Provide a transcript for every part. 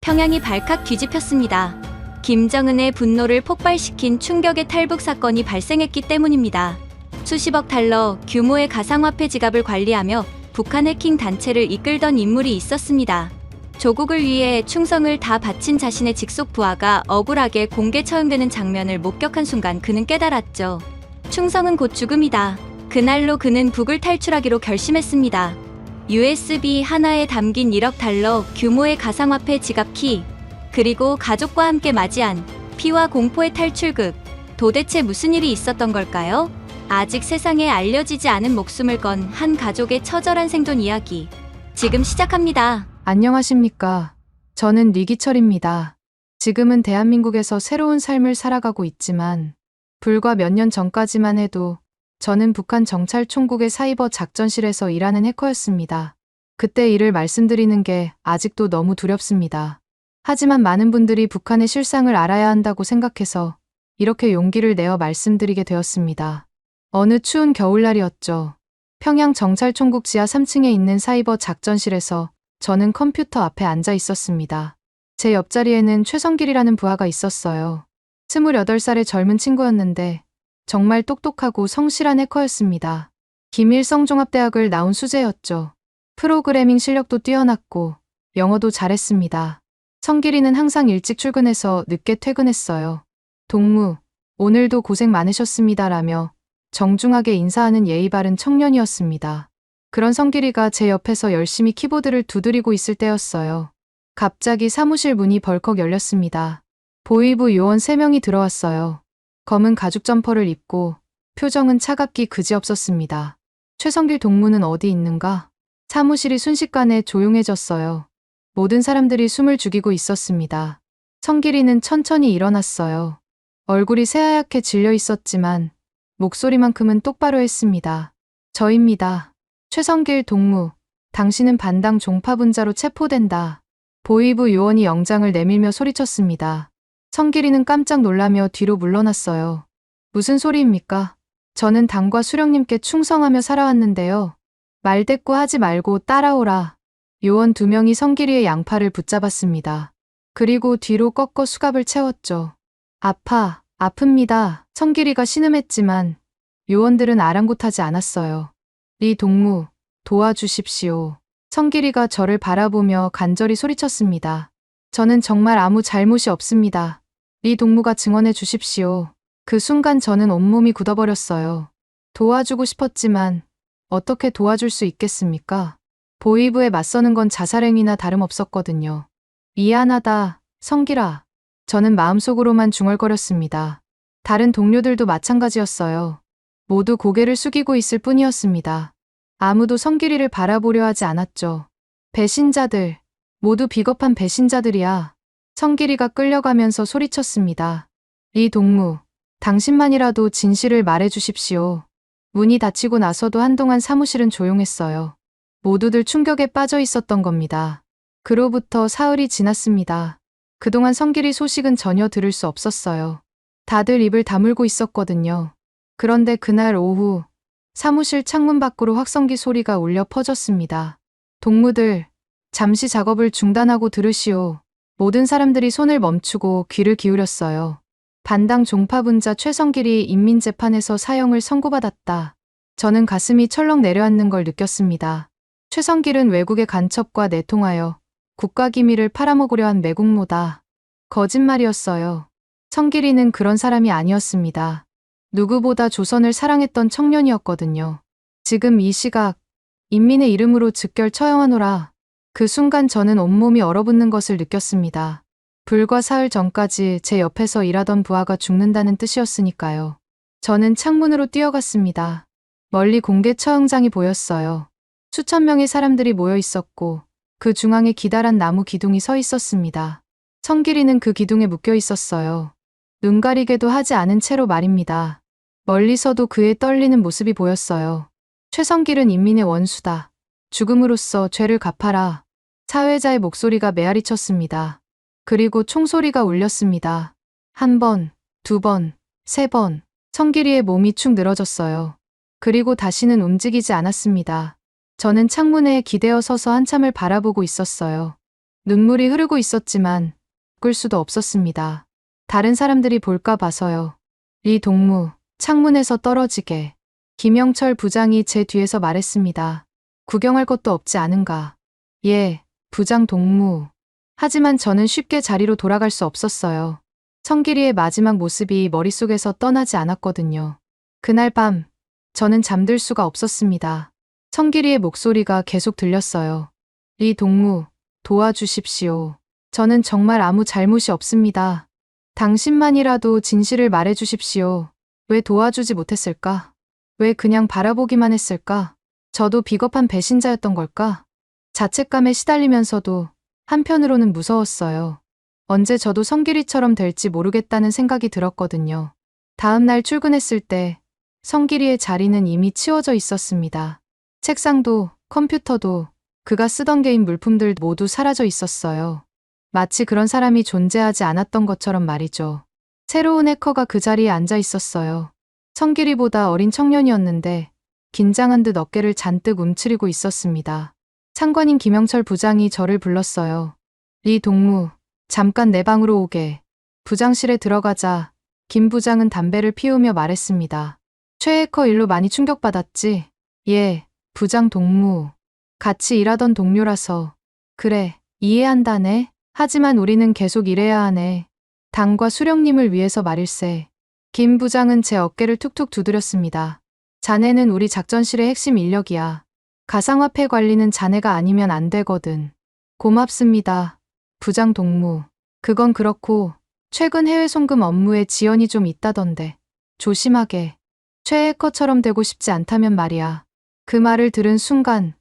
평양이 발칵 뒤집혔습니다. 김정은의 분노를 폭발시킨 충격의 탈북 사건이 발생했기 때문입니다. 수십억 달러 규모의 가상화폐 지갑을 관리하며 북한 해킹 단체를 이끌던 인물이 있었습니다. 조국을 위해 충성을 다 바친 자신의 직속 부하가 억울하게 공개 처형되는 장면을 목격한 순간 그는 깨달았죠. 충성은 곧 죽음이다. 그날로 그는 북을 탈출하기로 결심했습니다. USB 하나에 담긴 1억 달러 규모의 가상화폐 지갑 키, 그리고 가족과 함께 맞이한 피와 공포의 탈출극. 도대체 무슨 일이 있었던 걸까요? 아직 세상에 알려지지 않은 목숨을 건 한 가족의 처절한 생존 이야기. 지금 시작합니다. 안녕하십니까. 저는 리기철입니다. 지금은 대한민국에서 새로운 삶을 살아가고 있지만 불과 몇 년 전까지만 해도 저는 북한 정찰총국의 사이버 작전실에서 일하는 해커였습니다. 그때 일을 말씀드리는 게 아직도 너무 두렵습니다. 하지만 많은 분들이 북한의 실상을 알아야 한다고 생각해서 이렇게 용기를 내어 말씀드리게 되었습니다. 어느 추운 겨울날이었죠. 평양 정찰총국 지하 3층에 있는 사이버 작전실에서 저는 컴퓨터 앞에 앉아 있었습니다. 제 옆자리에는 최성길이라는 부하가 있었어요. 28살의 젊은 친구였는데 정말 똑똑하고 성실한 해커였습니다. 김일성종합대학을 나온 수재였죠. 프로그래밍 실력도 뛰어났고 영어도 잘했습니다. 성길이는 항상 일찍 출근해서 늦게 퇴근했어요. 동무, 오늘도 고생 많으셨습니다라며 정중하게 인사하는 예의 바른 청년이었습니다. 그런 성길이가 제 옆에서 열심히 키보드를 두드리고 있을 때였어요. 갑자기 사무실 문이 벌컥 열렸습니다. 보위부 요원 3명이 들어왔어요. 검은 가죽 점퍼를 입고 표정은 차갑기 그지없었습니다. 최성길 동무는 어디 있는가? 사무실이 순식간에 조용해졌어요. 모든 사람들이 숨을 죽이고 있었습니다. 성길이는 천천히 일어났어요. 얼굴이 새하얗게 질려 있었지만 목소리만큼은 똑바로 했습니다. 저입니다. 최성길 동무, 당신은 반당 종파분자로 체포된다. 보위부 요원이 영장을 내밀며 소리쳤습니다. 성길이는 깜짝 놀라며 뒤로 물러났어요. 무슨 소리입니까? 저는 당과 수령님께 충성하며 살아왔는데요. 말대꾸하지 말고 따라오라. 요원 2명이 성길이의 양팔을 붙잡았습니다. 그리고 뒤로 꺾어 수갑을 채웠죠. 아픕니다. 성길이가 신음했지만 요원들은 아랑곳하지 않았어요. 리 동무, 도와주십시오. 성길이가 저를 바라보며 간절히 소리쳤습니다. 저는 정말 아무 잘못이 없습니다. 리 동무가 증언해 주십시오. 그 순간 저는 온몸이 굳어버렸어요. 도와주고 싶었지만 어떻게 도와줄 수 있겠습니까? 보위부에 맞서는 건 자살행위나 다름없었거든요. 미안하다, 성길아. 저는 마음속으로만 중얼거렸습니다. 다른 동료들도 마찬가지였어요. 모두 고개를 숙이고 있을 뿐이었습니다. 아무도 성길이를 바라보려 하지 않았죠. 배신자들, 모두 비겁한 배신자들이야. 성길이가 끌려가면서 소리쳤습니다. 리 동무, 당신만이라도 진실을 말해 주십시오. 문이 닫히고 나서도 한동안 사무실은 조용했어요. 모두들 충격에 빠져 있었던 겁니다. 그로부터 사흘이 지났습니다. 그동안 성길이 소식은 전혀 들을 수 없었어요. 다들 입을 다물고 있었거든요. 그런데 그날 오후 사무실 창문 밖으로 확성기 소리가 울려 퍼졌습니다. 동무들, 잠시 작업을 중단하고 들으시오. 모든 사람들이 손을 멈추고 귀를 기울였어요. 반당 종파분자 최성길이 인민재판에서 사형을 선고받았다. 저는 가슴이 철렁 내려앉는 걸 느꼈습니다. 최성길은 외국의 간첩과 내통하여 국가기밀을 팔아먹으려 한 매국노다. 거짓말이었어요. 성길이는 그런 사람이 아니었습니다. 누구보다 조선을 사랑했던 청년이었거든요. 지금 이 시각 인민의 이름으로 즉결 처형하노라. 그 순간 저는 온몸이 얼어붙는 것을 느꼈습니다. 불과 사흘 전까지 제 옆에서 일하던 부하가 죽는다는 뜻이었으니까요. 저는 창문으로 뛰어갔습니다. 멀리 공개 처형장이 보였어요. 수천 명의 사람들이 모여 있었고 그 중앙에 기다란 나무 기둥이 서 있었습니다. 성길이는 그 기둥에 묶여 있었어요. 눈 가리게도 하지 않은 채로 말입니다. 멀리서도 그의 떨리는 모습이 보였어요. 최성길은 인민의 원수다. 죽음으로써 죄를 갚아라. 사회자의 목소리가 메아리쳤습니다. 그리고 총소리가 울렸습니다. 1번, 2번, 3번. 성길이의 몸이 축 늘어졌어요. 그리고 다시는 움직이지 않았습니다. 저는 창문에 기대어 서서 한참을 바라보고 있었어요. 눈물이 흐르고 있었지만 끌 수도 없었습니다. 다른 사람들이 볼까 봐서요. 리 동무, 창문에서 떨어지게. 김영철 부장이 제 뒤에서 말했습니다. 구경할 것도 없지 않은가. 예, 부장 동무. 하지만 저는 쉽게 자리로 돌아갈 수 없었어요. 성길이의 마지막 모습이 머릿속에서 떠나지 않았거든요. 그날 밤, 저는 잠들 수가 없었습니다. 성길이의 목소리가 계속 들렸어요. 리 동무, 도와주십시오. 저는 정말 아무 잘못이 없습니다. 당신만이라도 진실을 말해주십시오. 왜 도와주지 못했을까? 왜 그냥 바라보기만 했을까? 저도 비겁한 배신자였던 걸까? 자책감에 시달리면서도 한편으로는 무서웠어요. 언제 저도 성길이처럼 될지 모르겠다는 생각이 들었거든요. 다음 날 출근했을 때 성길이의 자리는 이미 치워져 있었습니다. 책상도 컴퓨터도 그가 쓰던 게임 물품들 모두 사라져 있었어요. 마치 그런 사람이 존재하지 않았던 것처럼 말이죠. 새로운 해커가 그 자리에 앉아 있었어요. 성길이보다 어린 청년이었는데 긴장한 듯 어깨를 잔뜩 움츠리고 있었습니다. 상관인 김영철 부장이 저를 불렀어요. 리 동무, 잠깐 내 방으로 오게. 부장실에 들어가자 김 부장은 담배를 피우며 말했습니다. 최 해커 일로 많이 충격받았지? 예, 부장 동무. 같이 일하던 동료라서. 그래, 이해한다네. 하지만 우리는 계속 일해야 하네. 당과 수령님을 위해서 말일세. 김 부장은 제 어깨를 툭툭 두드렸습니다. 자네는 우리 작전실의 핵심 인력이야. 가상화폐 관리는 자네가 아니면 안 되거든. 고맙습니다. 부장 동무. 그건 그렇고 최근 해외 송금 업무에 지연이 좀 있다던데. 조심하게. 최 해커처럼 되고 싶지 않다면 말이야. 그 말을 들은 순간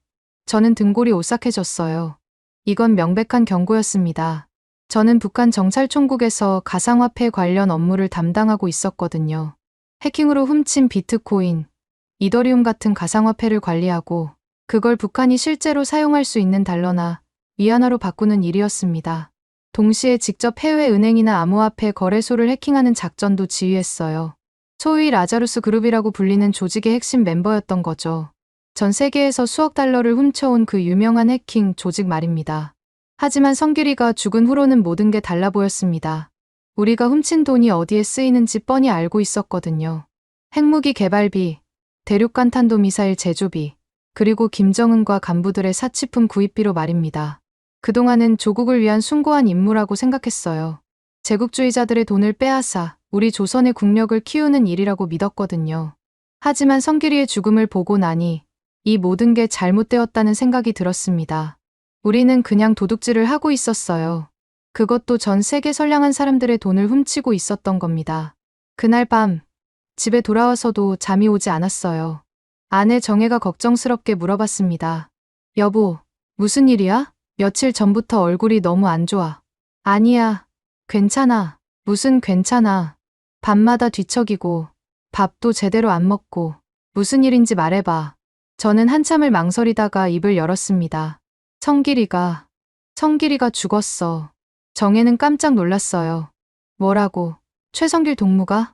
저는 등골이 오싹해졌어요. 이건 명백한 경고였습니다. 저는 북한 정찰총국에서 가상화폐 관련 업무를 담당하고 있었거든요. 해킹으로 훔친 비트코인, 이더리움 같은 가상화폐를 관리하고 그걸 북한이 실제로 사용할 수 있는 달러나 위안화로 바꾸는 일이었습니다. 동시에 직접 해외 은행이나 암호화폐 거래소를 해킹하는 작전도 지휘했어요. 소위 라자루스 그룹이라고 불리는 조직의 핵심 멤버였던 거죠. 전 세계에서 수억 달러를 훔쳐온 그 유명한 해킹 조직 말입니다. 하지만 성길이가 죽은 후로는 모든 게 달라 보였습니다. 우리가 훔친 돈이 어디에 쓰이는지 뻔히 알고 있었거든요. 핵무기 개발비, 대륙간 탄도미사일 제조비, 그리고 김정은과 간부들의 사치품 구입비로 말입니다. 그동안은 조국을 위한 숭고한 임무라고 생각했어요. 제국주의자들의 돈을 빼앗아 우리 조선의 국력을 키우는 일이라고 믿었거든요. 하지만 성길이의 죽음을 보고 나니 이 모든 게 잘못되었다는 생각이 들었습니다. 우리는 그냥 도둑질을 하고 있었어요. 그것도 전 세계 선량한 사람들의 돈을 훔치고 있었던 겁니다. 그날 밤 집에 돌아와서도 잠이 오지 않았어요. 아내 정혜가 걱정스럽게 물어봤습니다. 여보, 무슨 일이야? 며칠 전부터 얼굴이 너무 안 좋아. 아니야, 괜찮아. 무슨 괜찮아. 밤마다 뒤척이고 밥도 제대로 안 먹고 무슨 일인지 말해봐. 저는 한참을 망설이다가 입을 열었습니다. 성길이가 죽었어. 정혜는 깜짝 놀랐어요. 뭐라고? 최성길 동무가?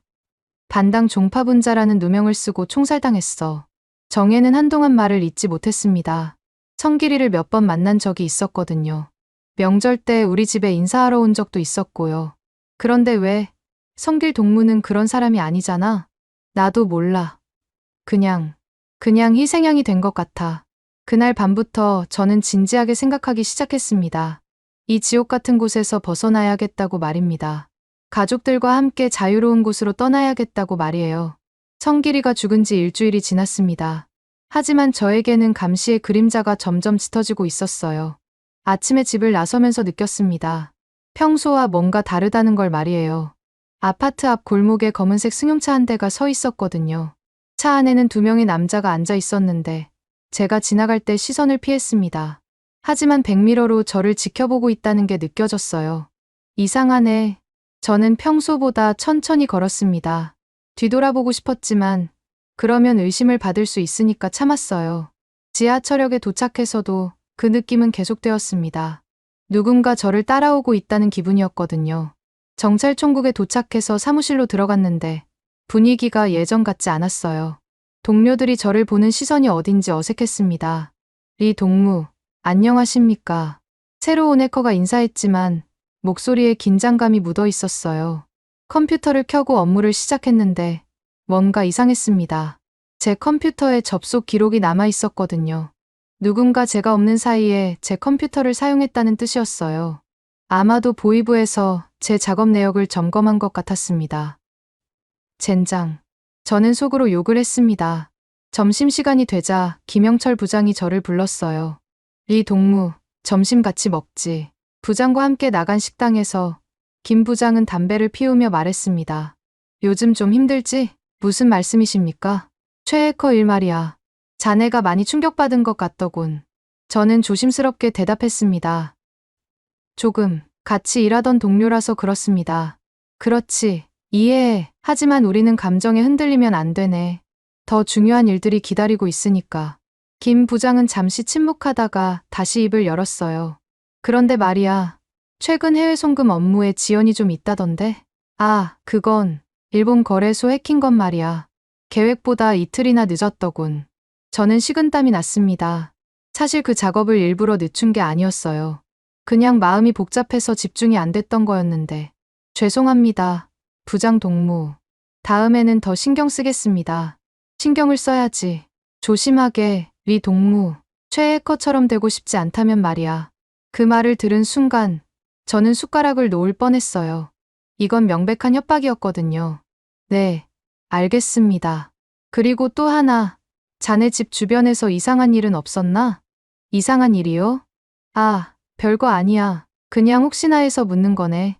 반당 종파분자라는 누명을 쓰고 총살당했어. 정혜는 한동안 말을 잇지 못했습니다. 성길이를 몇 번 만난 적이 있었거든요. 명절 때 우리 집에 인사하러 온 적도 있었고요. 그런데 왜? 성길 동무는 그런 사람이 아니잖아. 나도 몰라. 그냥 희생양이 된 것 같아. 그날 밤부터 저는 진지하게 생각하기 시작했습니다. 이 지옥 같은 곳에서 벗어나야겠다고 말입니다. 가족들과 함께 자유로운 곳으로 떠나야겠다고 말이에요. 성길이가 죽은 지 일주일이 지났습니다. 하지만 저에게는 감시의 그림자가 점점 짙어지고 있었어요. 아침에 집을 나서면서 느꼈습니다. 평소와 뭔가 다르다는 걸 말이에요. 아파트 앞 골목에 검은색 승용차 한 대가 서 있었거든요. 차 안에는 2명의 남자가 앉아 있었는데 제가 지나갈 때 시선을 피했습니다. 하지만 백미러로 저를 지켜보고 있다는 게 느껴졌어요. 이상하네. 저는 평소보다 천천히 걸었습니다. 뒤돌아보고 싶었지만 그러면 의심을 받을 수 있으니까 참았어요. 지하철역에 도착해서도 그 느낌은 계속되었습니다. 누군가 저를 따라오고 있다는 기분이었거든요. 정찰총국에 도착해서 사무실로 들어갔는데 분위기가 예전 같지 않았어요. 동료들이 저를 보는 시선이 어딘지 어색했습니다. 리 동무, 안녕하십니까. 새로 온 해커가 인사했지만 목소리에 긴장감이 묻어 있었어요. 컴퓨터를 켜고 업무를 시작했는데 뭔가 이상했습니다. 제 컴퓨터에 접속 기록이 남아 있었거든요. 누군가 제가 없는 사이에 제 컴퓨터를 사용했다는 뜻이었어요. 아마도 보이부에서 제 작업 내역을 점검한 것 같았습니다. 젠장. 저는 속으로 욕을 했습니다. 점심시간이 되자 김영철 부장이 저를 불렀어요. 리 동무, 점심 같이 먹지. 부장과 함께 나간 식당에서 김 부장은 담배를 피우며 말했습니다. 요즘 좀 힘들지? 무슨 말씀이십니까? 최 해커 일 말이야. 자네가 많이 충격받은 것 같더군. 저는 조심스럽게 대답했습니다. 조금, 같이 일하던 동료라서 그렇습니다. 그렇지, 이해해. 하지만 우리는 감정에 흔들리면 안 되네. 더 중요한 일들이 기다리고 있으니까. 김 부장은 잠시 침묵하다가 다시 입을 열었어요. 그런데 말이야, 최근 해외 송금 업무에 지연이 좀 있다던데? 아, 그건 일본 거래소 해킹 건 말이야. 계획보다 이틀이나 늦었더군. 저는 식은땀이 났습니다. 사실 그 작업을 일부러 늦춘 게 아니었어요. 그냥 마음이 복잡해서 집중이 안 됐던 거였는데. 죄송합니다. 부장 동무. 다음에는 더 신경 쓰겠습니다. 신경을 써야지. 조심하게, 리 동무. 최 해커처럼 되고 싶지 않다면 말이야. 그 말을 들은 순간 저는 숟가락을 놓을 뻔했어요. 이건 명백한 협박이었거든요. 네, 알겠습니다. 그리고 또 하나, 자네 집 주변에서 이상한 일은 없었나? 이상한 일이요? 아, 별거 아니야. 그냥 혹시나 해서 묻는 거네.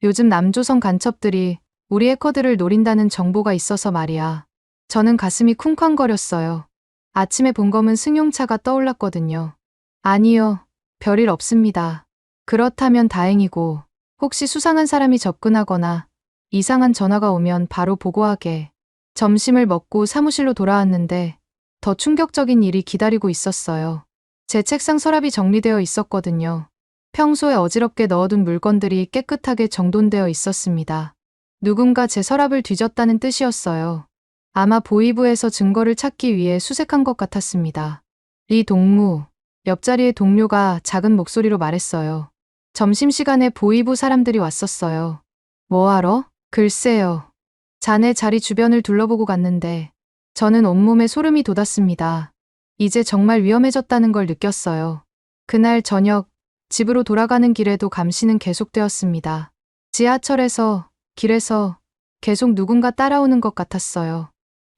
요즘 남조선 간첩들이 우리 해커들을 노린다는 정보가 있어서 말이야. 저는 가슴이 쿵쾅거렸어요. 아침에 본 검은 승용차가 떠올랐거든요. 아니요, 별일 없습니다. 그렇다면 다행이고, 혹시 수상한 사람이 접근하거나 이상한 전화가 오면 바로 보고하게. 점심을 먹고 사무실로 돌아왔는데 더 충격적인 일이 기다리고 있었어요. 제 책상 서랍이 정리되어 있었거든요. 평소에 어지럽게 넣어둔 물건들이 깨끗하게 정돈되어 있었습니다. 누군가 제 서랍을 뒤졌다는 뜻이었어요. 아마 보이부에서 증거를 찾기 위해 수색한 것 같았습니다. 리 동무, 옆자리의 동료가 작은 목소리로 말했어요. 점심시간에 보이부 사람들이 왔었어요. 뭐하러? 글쎄요. 자네 자리 주변을 둘러보고 갔는데 저는 온몸에 소름이 돋았습니다. 이제 정말 위험해졌다는 걸 느꼈어요. 그날 저녁 집으로 돌아가는 길에도 감시는 계속되었습니다. 지하철에서, 길에서 계속 누군가 따라오는 것 같았어요.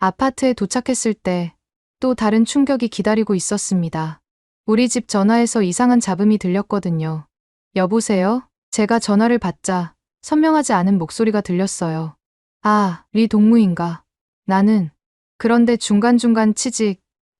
아파트에 도착했을 때 또 다른 충격이 기다리고 있었습니다. 우리 집 전화에서 이상한 잡음이 들렸거든요. 여보세요? 제가 전화를 받자 선명하지 않은 목소리가 들렸어요. 아, 리 동무인가? 나는. 그런데 중간중간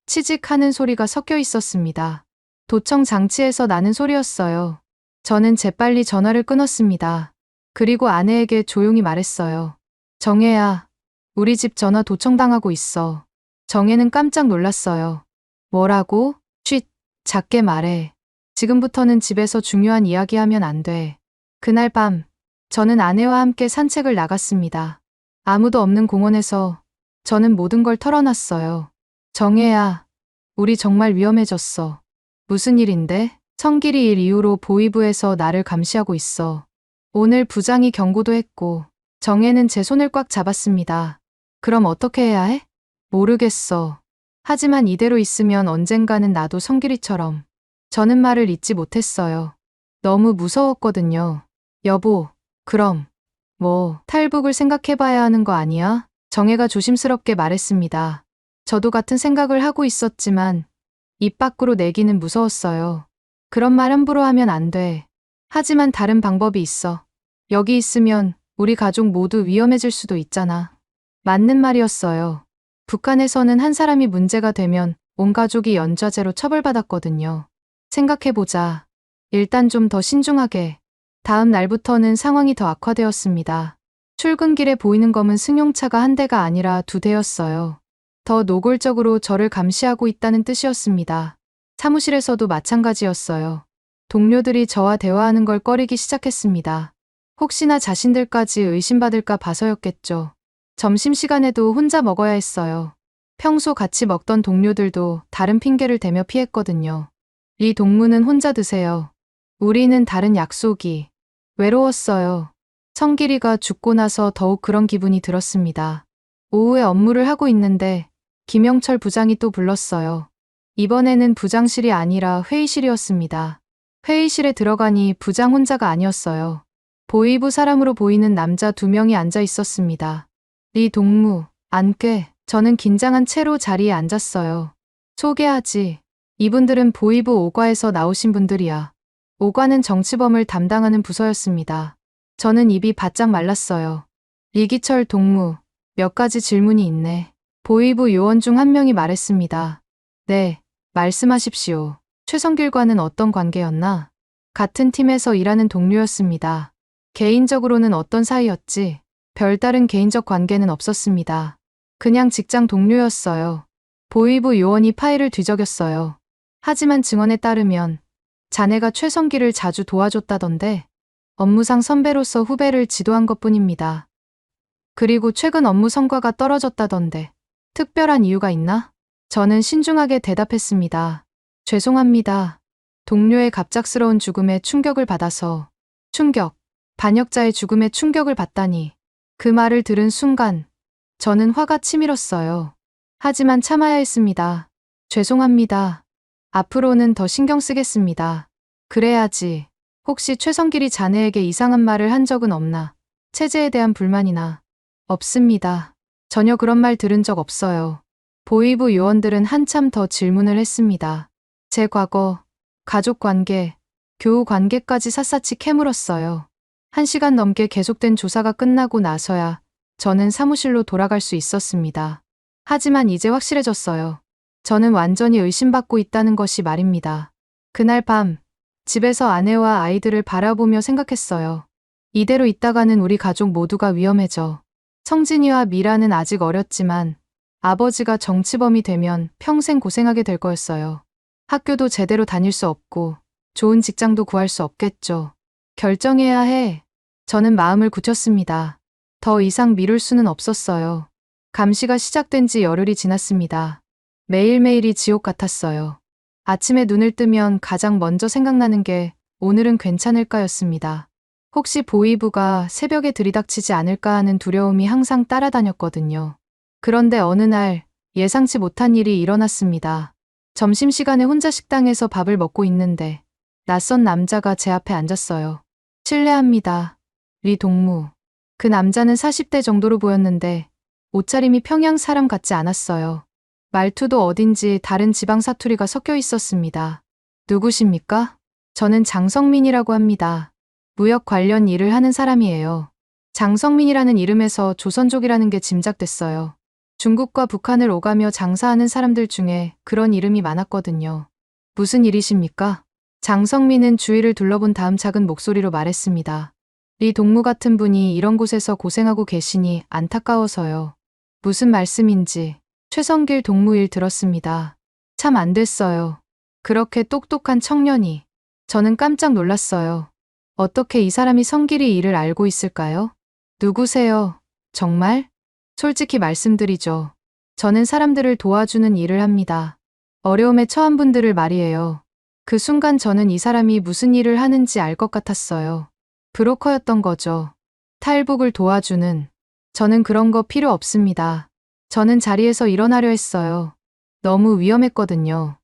치직하는 소리가 섞여 있었습니다. 도청 장치에서 나는 소리였어요. 저는 재빨리 전화를 끊었습니다. 그리고 아내에게 조용히 말했어요. 정혜야, 우리 집 전화 도청당하고 있어. 정혜는 깜짝 놀랐어요. 뭐라고? 쉿, 작게 말해. 지금부터는 집에서 중요한 이야기하면 안 돼. 그날 밤, 저는 아내와 함께 산책을 나갔습니다. 아무도 없는 공원에서 저는 모든 걸 털어놨어요. 정혜야, 우리 정말 위험해졌어. 무슨 일인데? 성길이 일 이후로 보이부에서 나를 감시하고 있어. 오늘 부장이 경고도 했고, 정혜는 제 손을 꽉 잡았습니다. 그럼 어떻게 해야 해? 모르겠어. 하지만 이대로 있으면 언젠가는 나도 성길이처럼. 저는 말을 잇지 못했어요. 너무 무서웠거든요. 여보, 그럼 탈북을 생각해봐야 하는 거 아니야? 정혜가 조심스럽게 말했습니다. 저도 같은 생각을 하고 있었지만 입 밖으로 내기는 무서웠어요. 그런 말 함부로 하면 안 돼. 하지만 다른 방법이 있어. 여기 있으면 우리 가족 모두 위험해질 수도 있잖아. 맞는 말이었어요. 북한에서는 한 사람이 문제가 되면 온 가족이 연좌제로 처벌받았거든요. 생각해보자. 일단 좀 더 신중하게. 다음 날부터는 상황이 더 악화되었습니다. 출근길에 보이는 검은 승용차가 한 대가 아니라 두 대였어요. 더 노골적으로 저를 감시하고 있다는 뜻이었습니다. 사무실에서도 마찬가지였어요. 동료들이 저와 대화하는 걸 꺼리기 시작했습니다. 혹시나 자신들까지 의심받을까 봐서였겠죠. 점심시간에도 혼자 먹어야 했어요. 평소 같이 먹던 동료들도 다른 핑계를 대며 피했거든요. 이 동무는 혼자 드세요. 우리는 다른 약속이 외로웠어요. 성길이가 죽고 나서 더욱 그런 기분이 들었습니다. 오후에 업무를 하고 있는데 김영철 부장이 또 불렀어요. 이번에는 부장실이 아니라 회의실이었습니다. 회의실에 들어가니 부장 혼자가 아니었어요. 보이부 사람으로 보이는 남자 2명이 앉아 있었습니다. 리 동무, 안꽤. 저는 긴장한 채로 자리에 앉았어요. 소개하지. 이분들은 보이부 5과에서 나오신 분들이야. 5과는 정치범을 담당하는 부서였습니다. 저는 입이 바짝 말랐어요. 이기철 동무, 몇 가지 질문이 있네. 보이부 요원 중 한 명이 말했습니다. 네, 말씀하십시오. 최성길과는 어떤 관계였나? 같은 팀에서 일하는 동료였습니다. 개인적으로는 어떤 사이였지? 별다른 개인적 관계는 없었습니다. 그냥 직장 동료였어요. 보이부 요원이 파일을 뒤적였어요. 하지만 증언에 따르면 자네가 최성길을 자주 도와줬다던데 업무상 선배로서 후배를 지도한 것뿐입니다. 그리고 최근 업무 성과가 떨어졌다던데 특별한 이유가 있나? 저는 신중하게 대답했습니다. 죄송합니다. 동료의 갑작스러운 죽음에 충격을 받아서. 충격. 반역자의 죽음에 충격을 받다니. 그 말을 들은 순간 저는 화가 치밀었어요. 하지만 참아야 했습니다. 죄송합니다. 앞으로는 더 신경 쓰겠습니다. 그래야지. 혹시 최성길이 자네에게 이상한 말을 한 적은 없나? 체제에 대한 불만이나. 없습니다. 전혀 그런 말 들은 적 없어요. 보이부 요원들은 한참 더 질문을 했습니다. 제 과거, 가족 관계, 교우 관계까지 샅샅이 캐물었어요. 1시간 넘게 계속된 조사가 끝나고 나서야 저는 사무실로 돌아갈 수 있었습니다. 하지만 이제 확실해졌어요. 저는 완전히 의심받고 있다는 것이 말입니다. 그날 밤, 집에서 아내와 아이들을 바라보며 생각했어요. 이대로 있다가는 우리 가족 모두가 위험해져. 성진이와 미라는 아직 어렸지만 아버지가 정치범이 되면 평생 고생하게 될 거였어요. 학교도 제대로 다닐 수 없고 좋은 직장도 구할 수 없겠죠. 결정해야 해. 저는 마음을 굳혔습니다. 더 이상 미룰 수는 없었어요. 감시가 시작된 지 열흘이 지났습니다. 매일매일이 지옥 같았어요. 아침에 눈을 뜨면 가장 먼저 생각나는 게 오늘은 괜찮을까였습니다. 혹시 보이부가 새벽에 들이닥치지 않을까 하는 두려움이 항상 따라다녔거든요. 그런데 어느 날 예상치 못한 일이 일어났습니다. 점심시간에 혼자 식당에서 밥을 먹고 있는데 낯선 남자가 제 앞에 앉았어요. 실례합니다. 리 동무. 그 남자는 40대 정도로 보였는데 옷차림이 평양 사람 같지 않았어요. 말투도 어딘지 다른 지방 사투리가 섞여 있었습니다. 누구십니까? 저는 장성민이라고 합니다. 무역 관련 일을 하는 사람이에요. 장성민이라는 이름에서 조선족이라는 게 짐작됐어요. 중국과 북한을 오가며 장사하는 사람들 중에 그런 이름이 많았거든요. 무슨 일이십니까? 장성민은 주위를 둘러본 다음 작은 목소리로 말했습니다. 리 동무 같은 분이 이런 곳에서 고생하고 계시니 안타까워서요. 무슨 말씀인지. 최성길 동무 일 들었습니다. 참 안 됐어요. 그렇게 똑똑한 청년이. 저는 깜짝 놀랐어요. 어떻게 이 사람이 성길이 일을 알고 있을까요? 누구세요? 정말? 솔직히 말씀드리죠. 저는 사람들을 도와주는 일을 합니다. 어려움에 처한 분들을 말이에요. 그 순간 저는 이 사람이 무슨 일을 하는지 알 것 같았어요. 브로커였던 거죠. 탈북을 도와주는. 저는 그런 거 필요 없습니다. 저는 자리에서 일어나려 했어요. 너무 위험했거든요.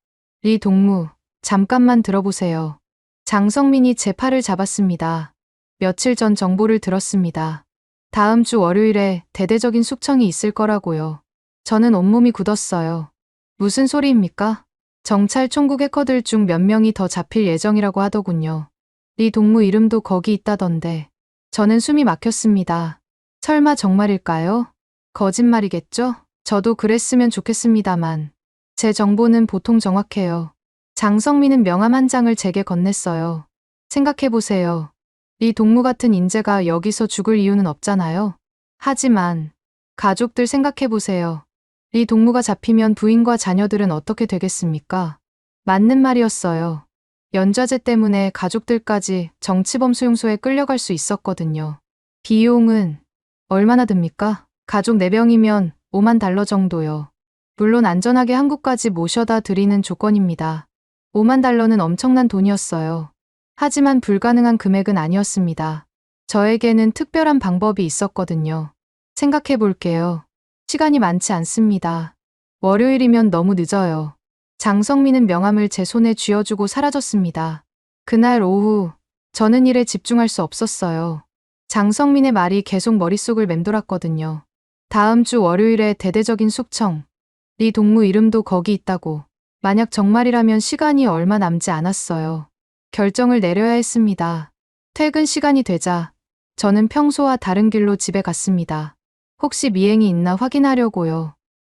리 동무, 잠깐만 들어보세요. 장성민이 제 팔을 잡았습니다. 며칠 전 정보를 들었습니다. 다음 주 월요일에 대대적인 숙청이 있을 거라고요. 저는 온몸이 굳었어요. 무슨 소리입니까? 정찰 총국 해커들 중 몇 명이 더 잡힐 예정이라고 하더군요. 리 동무 이름도 거기 있다던데. 저는 숨이 막혔습니다. 설마 정말일까요? 거짓말이겠죠? 저도 그랬으면 좋겠습니다만. 제 정보는 보통 정확해요. 장성민은 명함 한 장을 제게 건넸어요. 생각해보세요. 리 동무 같은 인재가 여기서 죽을 이유는 없잖아요. 하지만 가족들 생각해보세요. 리 동무가 잡히면 부인과 자녀들은 어떻게 되겠습니까? 맞는 말이었어요. 연좌제 때문에 가족들까지 정치범 수용소에 끌려갈 수 있었거든요. 비용은 얼마나 듭니까? 가족 4명이면 5만 달러 정도요. 물론 안전하게 한국까지 모셔다 드리는 조건입니다. 5만 달러는 엄청난 돈이었어요. 하지만 불가능한 금액은 아니었습니다. 저에게는 특별한 방법이 있었거든요. 생각해 볼게요. 시간이 많지 않습니다. 월요일이면 너무 늦어요. 장성민은 명함을 제 손에 쥐어주고 사라졌습니다. 그날 오후, 저는 일에 집중할 수 없었어요. 장성민의 말이 계속 머릿속을 맴돌았거든요. 다음 주 월요일에 대대적인 숙청. 네 동무 이름도 거기 있다고. 만약 정말이라면 시간이 얼마 남지 않았어요. 결정을 내려야 했습니다. 퇴근 시간이 되자 저는 평소와 다른 길로 집에 갔습니다. 혹시 미행이 있나 확인하려고요.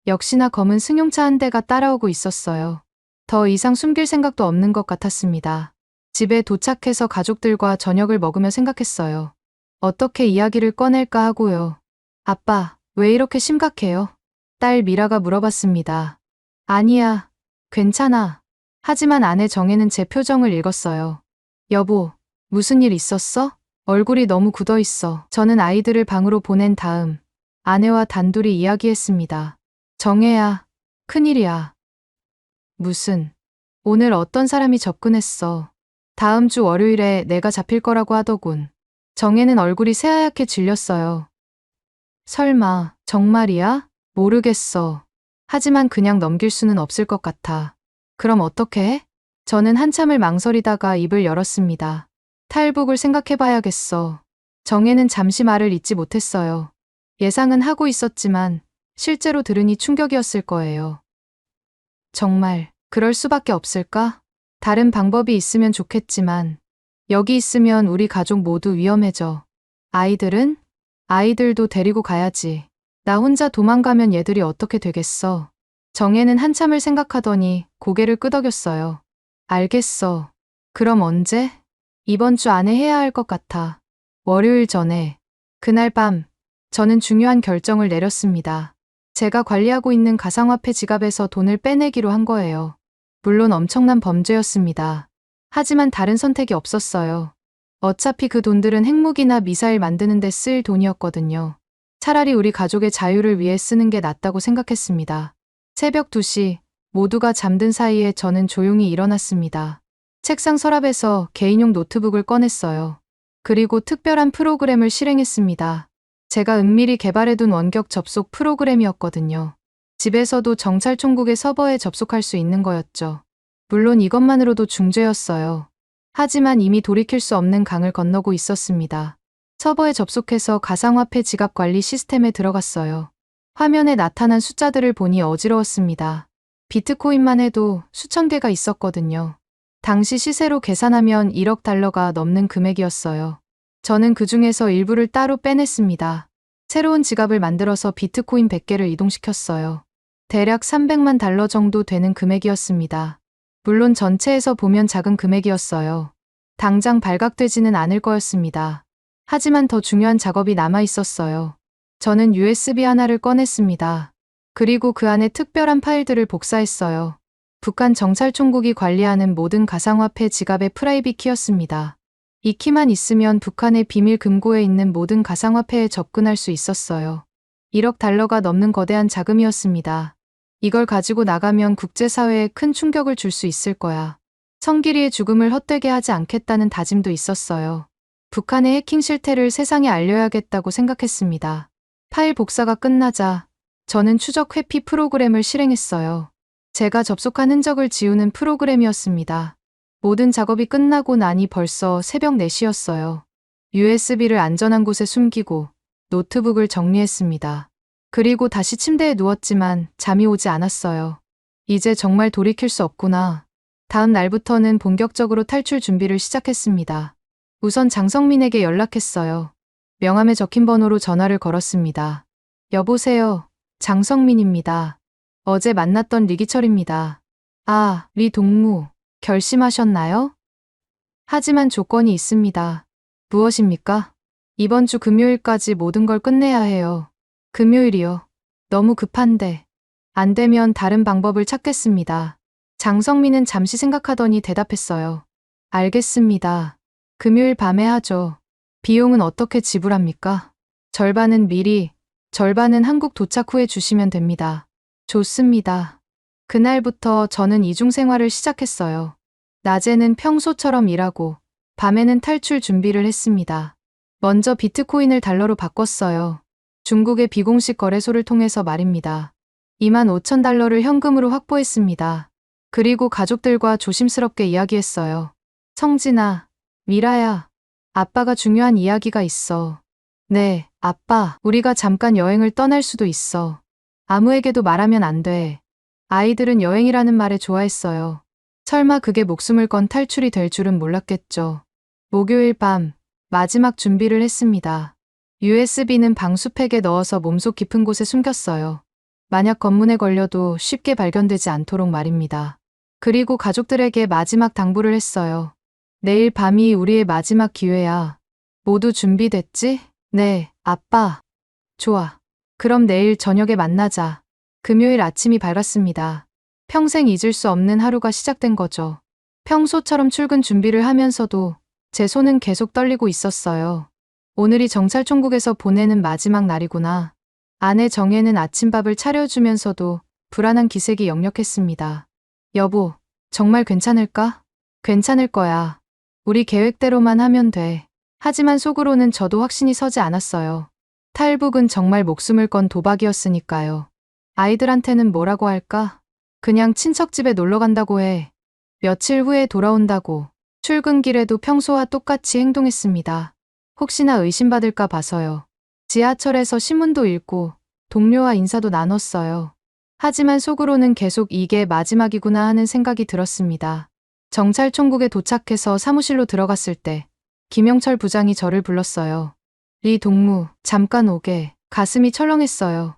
역시나 검은 승용차 한 대가 따라오고 있었어요. 더 이상 숨길 생각도 없는 것 같았습니다. 집에 도착해서 가족들과 저녁을 먹으며 생각했어요. 어떻게 이야기를 꺼낼까 하고요. 아빠, 왜 이렇게 심각해요? 딸 미라가 물어봤습니다. 아니야, 괜찮아. 하지만 아내 정혜는 제 표정을 읽었어요. 여보, 무슨 일 있었어? 얼굴이 너무 굳어 있어. 저는 아이들을 방으로 보낸 다음 아내와 단둘이 이야기했습니다. 정혜야, 큰일이야. 무슨? 오늘 어떤 사람이 접근했어. 다음 주 월요일에 내가 잡힐 거라고 하더군. 정혜는 얼굴이 새하얗게 질렸어요. 설마, 정말이야? 모르겠어. 하지만 그냥 넘길 수는 없을 것 같아. 그럼 어떻게 해? 저는 한참을 망설이다가 입을 열었습니다. 탈북을 생각해봐야겠어. 정혜는 잠시 말을 잇지 못했어요. 예상은 하고 있었지만 실제로 들으니 충격이었을 거예요. 정말 그럴 수밖에 없을까? 다른 방법이 있으면 좋겠지만 여기 있으면 우리 가족 모두 위험해져. 아이들은? 아이들도 데리고 가야지. 나 혼자 도망가면 얘들이 어떻게 되겠어. 정혜는 한참을 생각하더니 고개를 끄덕였어요. 알겠어. 그럼 언제? 이번 주 안에 해야 할 것 같아. 월요일 전에. 그날 밤, 저는 중요한 결정을 내렸습니다. 제가 관리하고 있는 가상화폐 지갑에서 돈을 빼내기로 한 거예요. 물론 엄청난 범죄였습니다. 하지만 다른 선택이 없었어요. 어차피 그 돈들은 핵무기나 미사일 만드는 데 쓸 돈이었거든요. 차라리 우리 가족의 자유를 위해 쓰는 게 낫다고 생각했습니다. 새벽 2시, 모두가 잠든 사이에 저는 조용히 일어났습니다. 책상 서랍에서 개인용 노트북을 꺼냈어요. 그리고 특별한 프로그램을 실행했습니다. 제가 은밀히 개발해둔 원격 접속 프로그램이었거든요. 집에서도 정찰총국의 서버에 접속할 수 있는 거였죠. 물론 이것만으로도 중죄였어요. 하지만 이미 돌이킬 수 없는 강을 건너고 있었습니다. 서버에 접속해서 가상화폐 지갑 관리 시스템에 들어갔어요. 화면에 나타난 숫자들을 보니 어지러웠습니다. 비트코인만 해도 수천 개가 있었거든요. 당시 시세로 계산하면 1억 달러가 넘는 금액이었어요. 저는 그 중에서 일부를 따로 빼냈습니다. 새로운 지갑을 만들어서 비트코인 100개를 이동시켰어요. 대략 300만 달러 정도 되는 금액이었습니다. 물론 전체에서 보면 작은 금액이었어요. 당장 발각되지는 않을 거였습니다. 하지만 더 중요한 작업이 남아 있었어요. 저는 USB 하나를 꺼냈습니다. 그리고 그 안에 특별한 파일들을 복사했어요. 북한 정찰총국이 관리하는 모든 가상화폐 지갑의 프라이빗 키였습니다. 이 키만 있으면 북한의 비밀 금고에 있는 모든 가상화폐에 접근할 수 있었어요. 1억 달러가 넘는 거대한 자금이었습니다. 이걸 가지고 나가면 국제사회에 큰 충격을 줄 수 있을 거야. 성길이의 죽음을 헛되게 하지 않겠다는 다짐도 있었어요. 북한의 해킹 실태를 세상에 알려야겠다고 생각했습니다. 파일 복사가 끝나자 저는 추적 회피 프로그램을 실행했어요. 제가 접속한 흔적을 지우는 프로그램이었습니다. 모든 작업이 끝나고 나니 벌써 새벽 4시였어요. USB를 안전한 곳에 숨기고 노트북을 정리했습니다. 그리고 다시 침대에 누웠지만 잠이 오지 않았어요. 이제 정말 돌이킬 수 없구나. 다음 날부터는 본격적으로 탈출 준비를 시작했습니다. 우선 장성민에게 연락했어요. 명함에 적힌 번호로 전화를 걸었습니다. 여보세요. 장성민입니다. 어제 만났던 리기철입니다. 아, 리 동무. 결심하셨나요? 하지만 조건이 있습니다. 무엇입니까? 이번 주 금요일까지 모든 걸 끝내야 해요. 금요일이요. 너무 급한데. 안 되면 다른 방법을 찾겠습니다. 장성민은 잠시 생각하더니 대답했어요. 알겠습니다. 금요일 밤에 하죠. 비용은 어떻게 지불합니까? 절반은 미리, 절반은 한국 도착 후에 주시면 됩니다. 좋습니다. 그날부터 저는 이중 생활을 시작했어요. 낮에는 평소처럼 일하고, 밤에는 탈출 준비를 했습니다. 먼저 비트코인을 달러로 바꿨어요. 중국의 비공식 거래소를 통해서 말입니다. 25,000달러를 현금으로 확보했습니다. 그리고 가족들과 조심스럽게 이야기했어요. 성진아, 미라야, 아빠가 중요한 이야기가 있어. 네, 아빠, 우리가 잠깐 여행을 떠날 수도 있어. 아무에게도 말하면 안 돼. 아이들은 여행이라는 말에 좋아했어요. 설마 그게 목숨을 건 탈출이 될 줄은 몰랐겠죠. 목요일 밤, 마지막 준비를 했습니다. USB는 방수팩에 넣어서 몸속 깊은 곳에 숨겼어요. 만약 검문에 걸려도 쉽게 발견되지 않도록 말입니다. 그리고 가족들에게 마지막 당부를 했어요. 내일 밤이 우리의 마지막 기회야. 모두 준비됐지? 네, 아빠. 좋아. 그럼 내일 저녁에 만나자. 금요일 아침이 밝았습니다. 평생 잊을 수 없는 하루가 시작된 거죠. 평소처럼 출근 준비를 하면서도 제 손은 계속 떨리고 있었어요. 오늘이 정찰총국에서 보내는 마지막 날이구나. 아내 정혜는 아침밥을 차려주면서도 불안한 기색이 역력했습니다. 여보, 정말 괜찮을까? 괜찮을 거야. 우리 계획대로만 하면 돼. 하지만 속으로는 저도 확신이 서지 않았어요. 탈북은 정말 목숨을 건 도박이었으니까요. 아이들한테는 뭐라고 할까? 그냥 친척 집에 놀러 간다고 해. 며칠 후에 돌아온다고. 출근길에도 평소와 똑같이 행동했습니다. 혹시나 의심받을까 봐서요. 지하철에서 신문도 읽고 동료와 인사도 나눴어요. 하지만 속으로는 계속 이게 마지막이구나 하는 생각이 들었습니다. 정찰총국에 도착해서 사무실로 들어갔을 때 김영철 부장이 저를 불렀어요. 리 동무, 잠깐 오게. 가슴이 철렁했어요.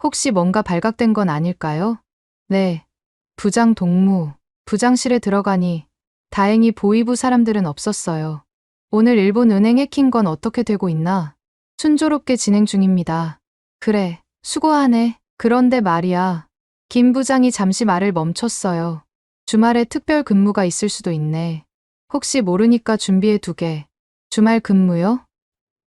혹시 뭔가 발각된 건 아닐까요? 네. 부장 동무. 부장실에 들어가니 다행히 보이부 사람들은 없었어요. 오늘 일본 은행 해킹 건 어떻게 되고 있나? 순조롭게 진행 중입니다. 그래, 수고하네. 그런데 말이야. 김 부장이 잠시 말을 멈췄어요. 주말에 특별 근무가 있을 수도 있네. 혹시 모르니까 준비해 두게. 주말 근무요?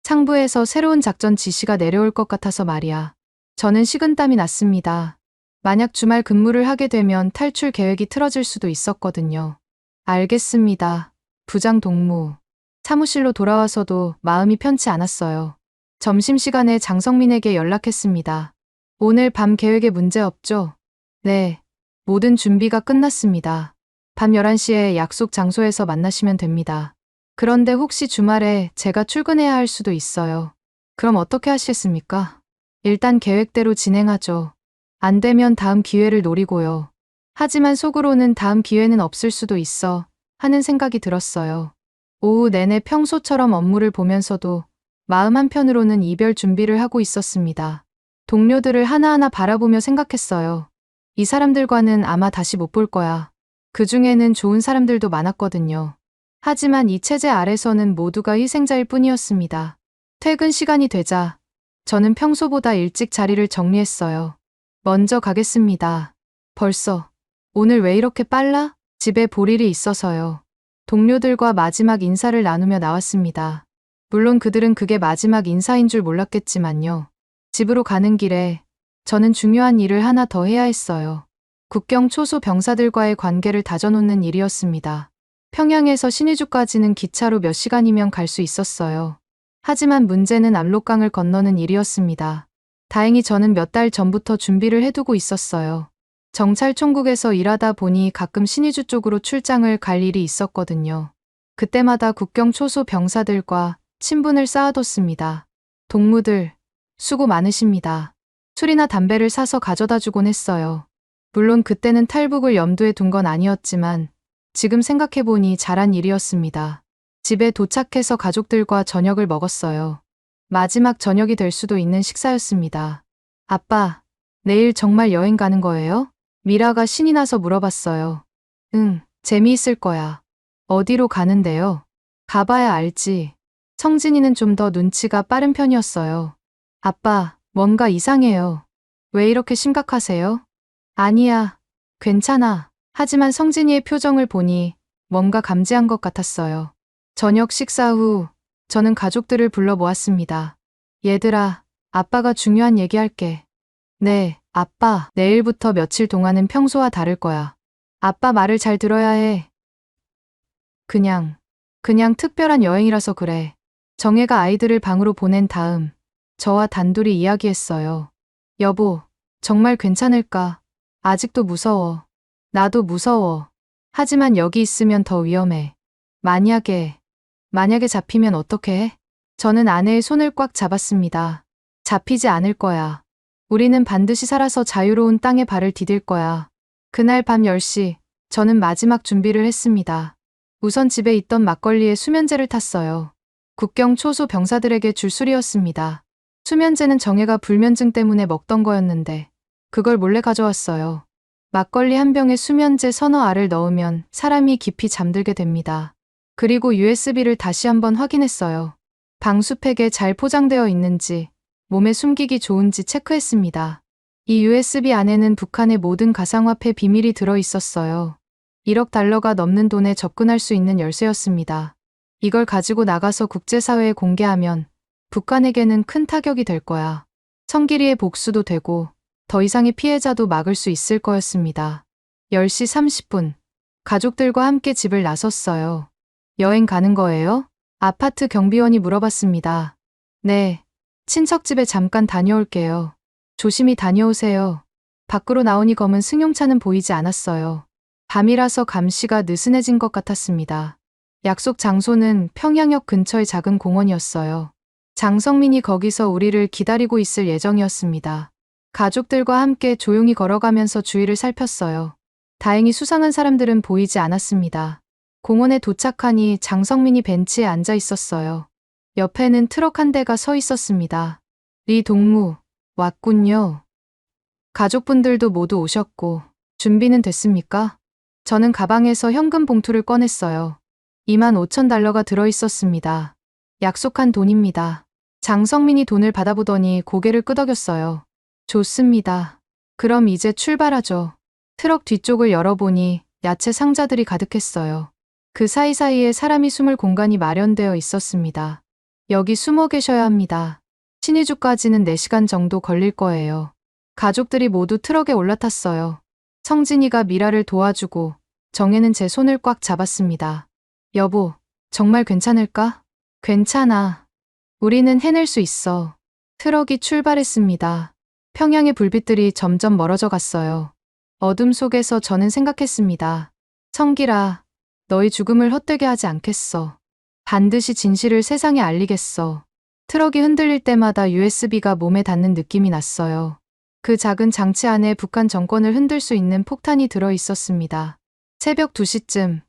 상부에서 새로운 작전 지시가 내려올 것 같아서 말이야. 저는 식은땀이 났습니다. 만약 주말 근무를 하게 되면 탈출 계획이 틀어질 수도 있었거든요. 알겠습니다. 부장 동무. 사무실로 돌아와서도 마음이 편치 않았어요. 점심시간에 장성민에게 연락했습니다. 오늘 밤 계획에 문제 없죠? 네. 모든 준비가 끝났습니다. 밤 11시에 약속 장소에서 만나시면 됩니다. 그런데 혹시 주말에 제가 출근해야 할 수도 있어요. 그럼 어떻게 하시겠습니까? 일단 계획대로 진행하죠. 안 되면 다음 기회를 노리고요. 하지만 속으로는 다음 기회는 없을 수도 있어 하는 생각이 들었어요. 오후 내내 평소처럼 업무를 보면서도 마음 한편으로는 이별 준비를 하고 있었습니다. 동료들을 하나하나 바라보며 생각했어요. 이 사람들과는 아마 다시 못 볼 거야. 그 중에는 좋은 사람들도 많았거든요. 하지만 이 체제 아래서는 모두가 희생자일 뿐이었습니다. 퇴근 시간이 되자 저는 평소보다 일찍 자리를 정리했어요. 먼저 가겠습니다. 벌써. 오늘 왜 이렇게 빨라? 집에 볼 일이 있어서요. 동료들과 마지막 인사를 나누며 나왔습니다. 물론 그들은 그게 마지막 인사인 줄 몰랐겠지만요. 집으로 가는 길에 저는 중요한 일을 하나 더 해야 했어요. 국경 초소 병사들과의 관계를 다져놓는 일이었습니다. 평양에서 신의주까지는 기차로 몇 시간이면 갈 수 있었어요. 하지만 문제는 압록강을 건너는 일이었습니다. 다행히 저는 몇 달 전부터 준비를 해두고 있었어요. 정찰총국에서 일하다 보니 가끔 신의주 쪽으로 출장을 갈 일이 있었거든요. 그때마다 국경 초소 병사들과 친분을 쌓아뒀습니다. 동무들, 수고 많으십니다. 술이나 담배를 사서 가져다 주곤 했어요. 물론 그때는 탈북을 염두에 둔 건 아니었지만 지금 생각해보니 잘한 일이었습니다. 집에 도착해서 가족들과 저녁을 먹었어요. 마지막 저녁이 될 수도 있는 식사였습니다. 아빠, 내일 정말 여행 가는 거예요? 미라가 신이 나서 물어봤어요. 응, 재미있을 거야. 어디로 가는데요? 가봐야 알지. 성진이는 좀 더 눈치가 빠른 편이었어요. 아빠, 뭔가 이상해요. 왜 이렇게 심각하세요? 아니야, 괜찮아. 하지만 성진이의 표정을 보니 뭔가 감지한 것 같았어요. 저녁 식사 후 저는 가족들을 불러 모았습니다. 얘들아, 아빠가 중요한 얘기할게. 네, 아빠, 내일부터 며칠 동안은 평소와 다를 거야. 아빠 말을 잘 들어야 해. 그냥 그냥 특별한 여행이라서 그래. 정혜가 아이들을 방으로 보낸 다음 저와 단둘이 이야기했어요. 여보, 정말 괜찮을까? 아직도 무서워. 나도 무서워. 하지만 여기 있으면 더 위험해. 만약에 잡히면 어떻게 해? 저는 아내의 손을 꽉 잡았습니다. 잡히지 않을 거야. 우리는 반드시 살아서 자유로운 땅에 발을 디딜 거야. 그날 밤 10시, 저는 마지막 준비를 했습니다. 우선 집에 있던 막걸리에 수면제를 탔어요. 국경 초소 병사들에게 줄 술이었습니다. 수면제는 정혜가 불면증 때문에 먹던 거였는데 그걸 몰래 가져왔어요. 막걸리 한 병에 수면제 서너 알을 넣으면 사람이 깊이 잠들게 됩니다. 그리고 USB를 다시 한번 확인했어요. 방수팩에 잘 포장되어 있는지, 몸에 숨기기 좋은지 체크했습니다. 이 USB 안에는 북한의 모든 가상화폐 비밀이 들어 있었어요. 1억 달러가 넘는 돈에 접근할 수 있는 열쇠였습니다. 이걸 가지고 나가서 국제사회에 공개하면 북한에게는 큰 타격이 될 거야. 성길이의 복수도 되고 더 이상의 피해자도 막을 수 있을 거였습니다. 10시 30분. 가족들과 함께 집을 나섰어요. 여행 가는 거예요? 아파트 경비원이 물어봤습니다. 네. 친척 집에 잠깐 다녀올게요. 조심히 다녀오세요. 밖으로 나오니 검은 승용차는 보이지 않았어요. 밤이라서 감시가 느슨해진 것 같았습니다. 약속 장소는 평양역 근처의 작은 공원이었어요. 장성민이 거기서 우리를 기다리고 있을 예정이었습니다. 가족들과 함께 조용히 걸어가면서 주위를 살폈어요. 다행히 수상한 사람들은 보이지 않았습니다. 공원에 도착하니 장성민이 벤치에 앉아 있었어요. 옆에는 트럭 한 대가 서 있었습니다. 리 동무, 왔군요. 가족분들도 모두 오셨고, 준비는 됐습니까? 저는 가방에서 현금 봉투를 꺼냈어요. 25,000달러가 들어있었습니다. 약속한 돈입니다. 장성민이 돈을 받아보더니 고개를 끄덕였어요. 좋습니다. 그럼 이제 출발하죠. 트럭 뒤쪽을 열어보니 야채 상자들이 가득했어요. 그 사이사이에 사람이 숨을 공간이 마련되어 있었습니다. 여기 숨어 계셔야 합니다. 신의주까지는 4시간 정도 걸릴 거예요. 가족들이 모두 트럭에 올라탔어요. 성진이가 미라를 도와주고 정혜는 제 손을 꽉 잡았습니다. 여보, 정말 괜찮을까? 괜찮아. 우리는 해낼 수 있어. 트럭이 출발했습니다. 평양의 불빛들이 점점 멀어져 갔어요. 어둠 속에서 저는 생각했습니다. 성길아, 너희 죽음을 헛되게 하지 않겠어. 반드시 진실을 세상에 알리겠어. 트럭이 흔들릴 때마다 USB가 몸에 닿는 느낌이 났어요. 그 작은 장치 안에 북한 정권을 흔들 수 있는 폭탄이 들어 있었습니다. 새벽 2시쯤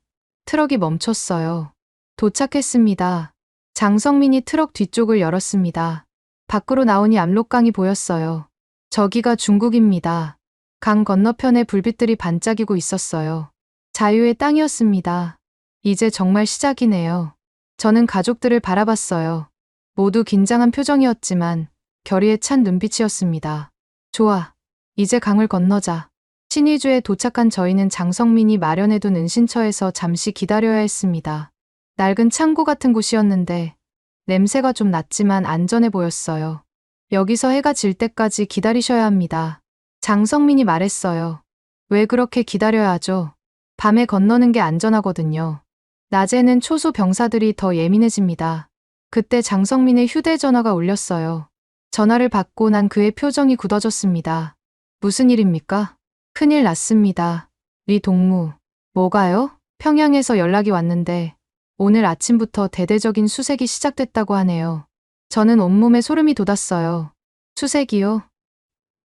트럭이 멈췄어요. 도착했습니다. 장성민이 트럭 뒤쪽을 열었습니다. 밖으로 나오니 압록강이 보였어요. 저기가 중국입니다. 강 건너편에 불빛들이 반짝이고 있었어요. 자유의 땅이었습니다. 이제 정말 시작이네요. 저는 가족들을 바라봤어요. 모두 긴장한 표정이었지만 결의에 찬 눈빛이었습니다. 좋아. 이제 강을 건너자. 신의주에 도착한 저희는 장성민이 마련해둔 은신처에서 잠시 기다려야 했습니다. 낡은 창고 같은 곳이었는데 냄새가 좀 났지만 안전해 보였어요. 여기서 해가 질 때까지 기다리셔야 합니다. 장성민이 말했어요. 왜 그렇게 기다려야 하죠? 밤에 건너는 게 안전하거든요. 낮에는 초소 병사들이 더 예민해집니다. 그때 장성민의 휴대전화가 울렸어요. 전화를 받고 난 그의 표정이 굳어졌습니다. 무슨 일입니까? 큰일 났습니다. 리 동무. 뭐가요? 평양에서 연락이 왔는데 오늘 아침부터 대대적인 수색이 시작됐다고 하네요. 저는 온몸에 소름이 돋았어요. 수색이요?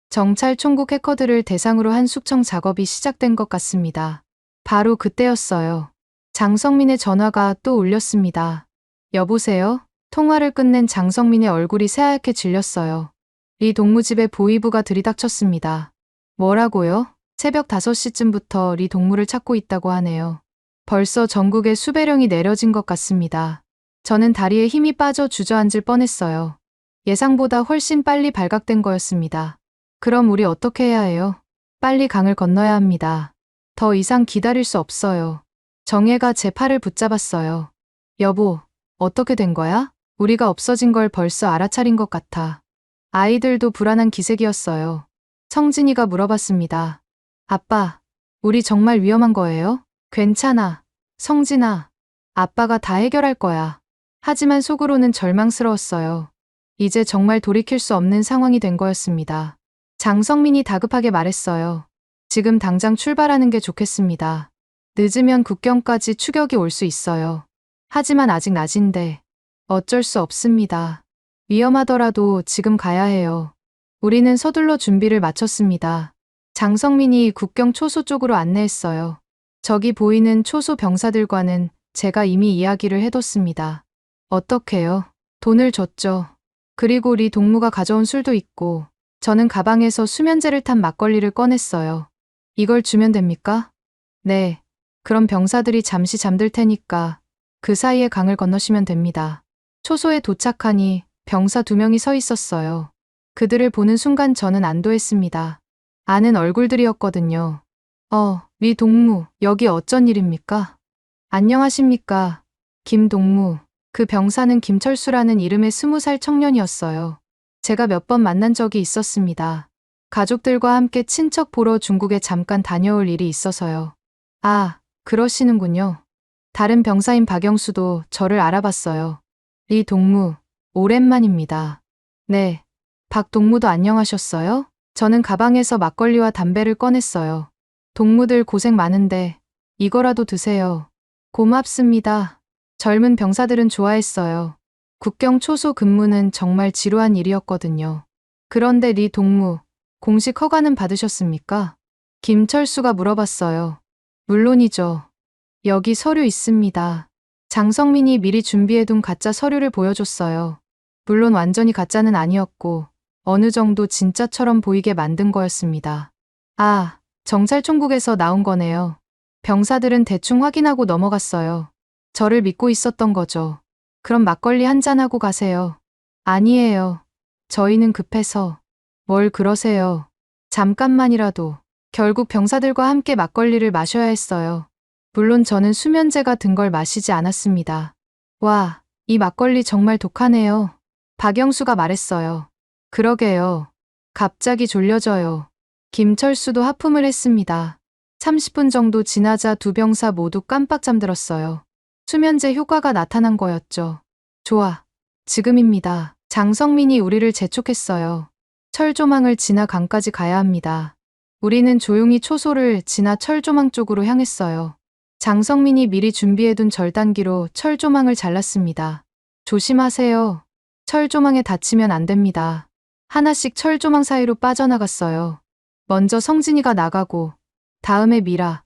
정찰 총국 해커들을 대상으로 한 숙청 작업이 시작된 것 같습니다. 바로 그때였어요. 장성민의 전화가 또 울렸습니다. 여보세요? 통화를 끝낸 장성민의 얼굴이 새하얗게 질렸어요. 리 동무집에 보위부가 들이닥쳤습니다. 뭐라고요? 새벽 5시쯤부터 리 동무를 찾고 있다고 하네요. 벌써 전국에 수배령이 내려진 것 같습니다. 저는 다리에 힘이 빠져 주저앉을 뻔했어요. 예상보다 훨씬 빨리 발각된 거였습니다. 그럼 우리 어떻게 해야 해요? 빨리 강을 건너야 합니다. 더 이상 기다릴 수 없어요. 정혜가 제 팔을 붙잡았어요. 여보, 어떻게 된 거야? 우리가 없어진 걸 벌써 알아차린 것 같아. 아이들도 불안한 기색이었어요. 성진이가 물어봤습니다. 아빠, 우리 정말 위험한 거예요? 괜찮아. 성진아. 아빠가 다 해결할 거야. 하지만 속으로는 절망스러웠어요. 이제 정말 돌이킬 수 없는 상황이 된 거였습니다. 장성민이 다급하게 말했어요. 지금 당장 출발하는 게 좋겠습니다. 늦으면 국경까지 추격이 올 수 있어요. 하지만 아직 낮인데 어쩔 수 없습니다. 위험하더라도 지금 가야 해요. 우리는 서둘러 준비를 마쳤습니다. 장성민이 국경 초소 쪽으로 안내했어요. 저기 보이는 초소 병사들과는 제가 이미 이야기를 해뒀습니다. 어떻게요? 돈을 줬죠. 그리고 리 동무가 가져온 술도 있고 저는 가방에서 수면제를 탄 막걸리를 꺼냈어요. 이걸 주면 됩니까? 네. 그럼 병사들이 잠시 잠들 테니까 그 사이에 강을 건너시면 됩니다. 초소에 도착하니 병사 2명이 서 있었어요. 그들을 보는 순간 저는 안도했습니다. 아는 얼굴들이었거든요. 리 동무, 여기 어쩐 일입니까? 안녕하십니까? 김동무. 그 병사는 김철수라는 이름의 20살 청년이었어요. 제가 몇 번 만난 적이 있었습니다. 가족들과 함께 친척 보러 중국에 잠깐 다녀올 일이 있어서요. 아, 그러시는군요. 다른 병사인 박영수도 저를 알아봤어요. 리 동무, 오랜만입니다. 네. 박 동무도 안녕하셨어요? 저는 가방에서 막걸리와 담배를 꺼냈어요. 동무들 고생 많은데 이거라도 드세요. 고맙습니다. 젊은 병사들은 좋아했어요. 국경 초소 근무는 정말 지루한 일이었거든요. 그런데 리 동무, 공식 허가는 받으셨습니까? 김철수가 물어봤어요. 물론이죠. 여기 서류 있습니다. 장성민이 미리 준비해둔 가짜 서류를 보여줬어요. 물론 완전히 가짜는 아니었고 어느 정도 진짜처럼 보이게 만든 거였습니다. 아, 정찰총국에서 나온 거네요. 병사들은 대충 확인하고 넘어갔어요. 저를 믿고 있었던 거죠. 그럼 막걸리 한잔하고 가세요. 아니에요. 저희는 급해서. 뭘 그러세요. 잠깐만이라도. 결국 병사들과 함께 막걸리를 마셔야 했어요. 물론 저는 수면제가 든 걸 마시지 않았습니다. 와, 이 막걸리 정말 독하네요. 박영수가 말했어요. 그러게요. 갑자기 졸려져요. 김철수도 하품을 했습니다. 30분 정도 지나자 2병사 모두 깜빡 잠들었어요. 수면제 효과가 나타난 거였죠. 좋아. 지금입니다. 장성민이 우리를 재촉했어요. 철조망을 지나 강까지 가야 합니다. 우리는 조용히 초소를 지나 철조망 쪽으로 향했어요. 장성민이 미리 준비해둔 절단기로 철조망을 잘랐습니다. 조심하세요. 철조망에 다치면 안 됩니다. 하나씩 철조망 사이로 빠져나갔어요. 먼저 성진이가 나가고 다음에 미라,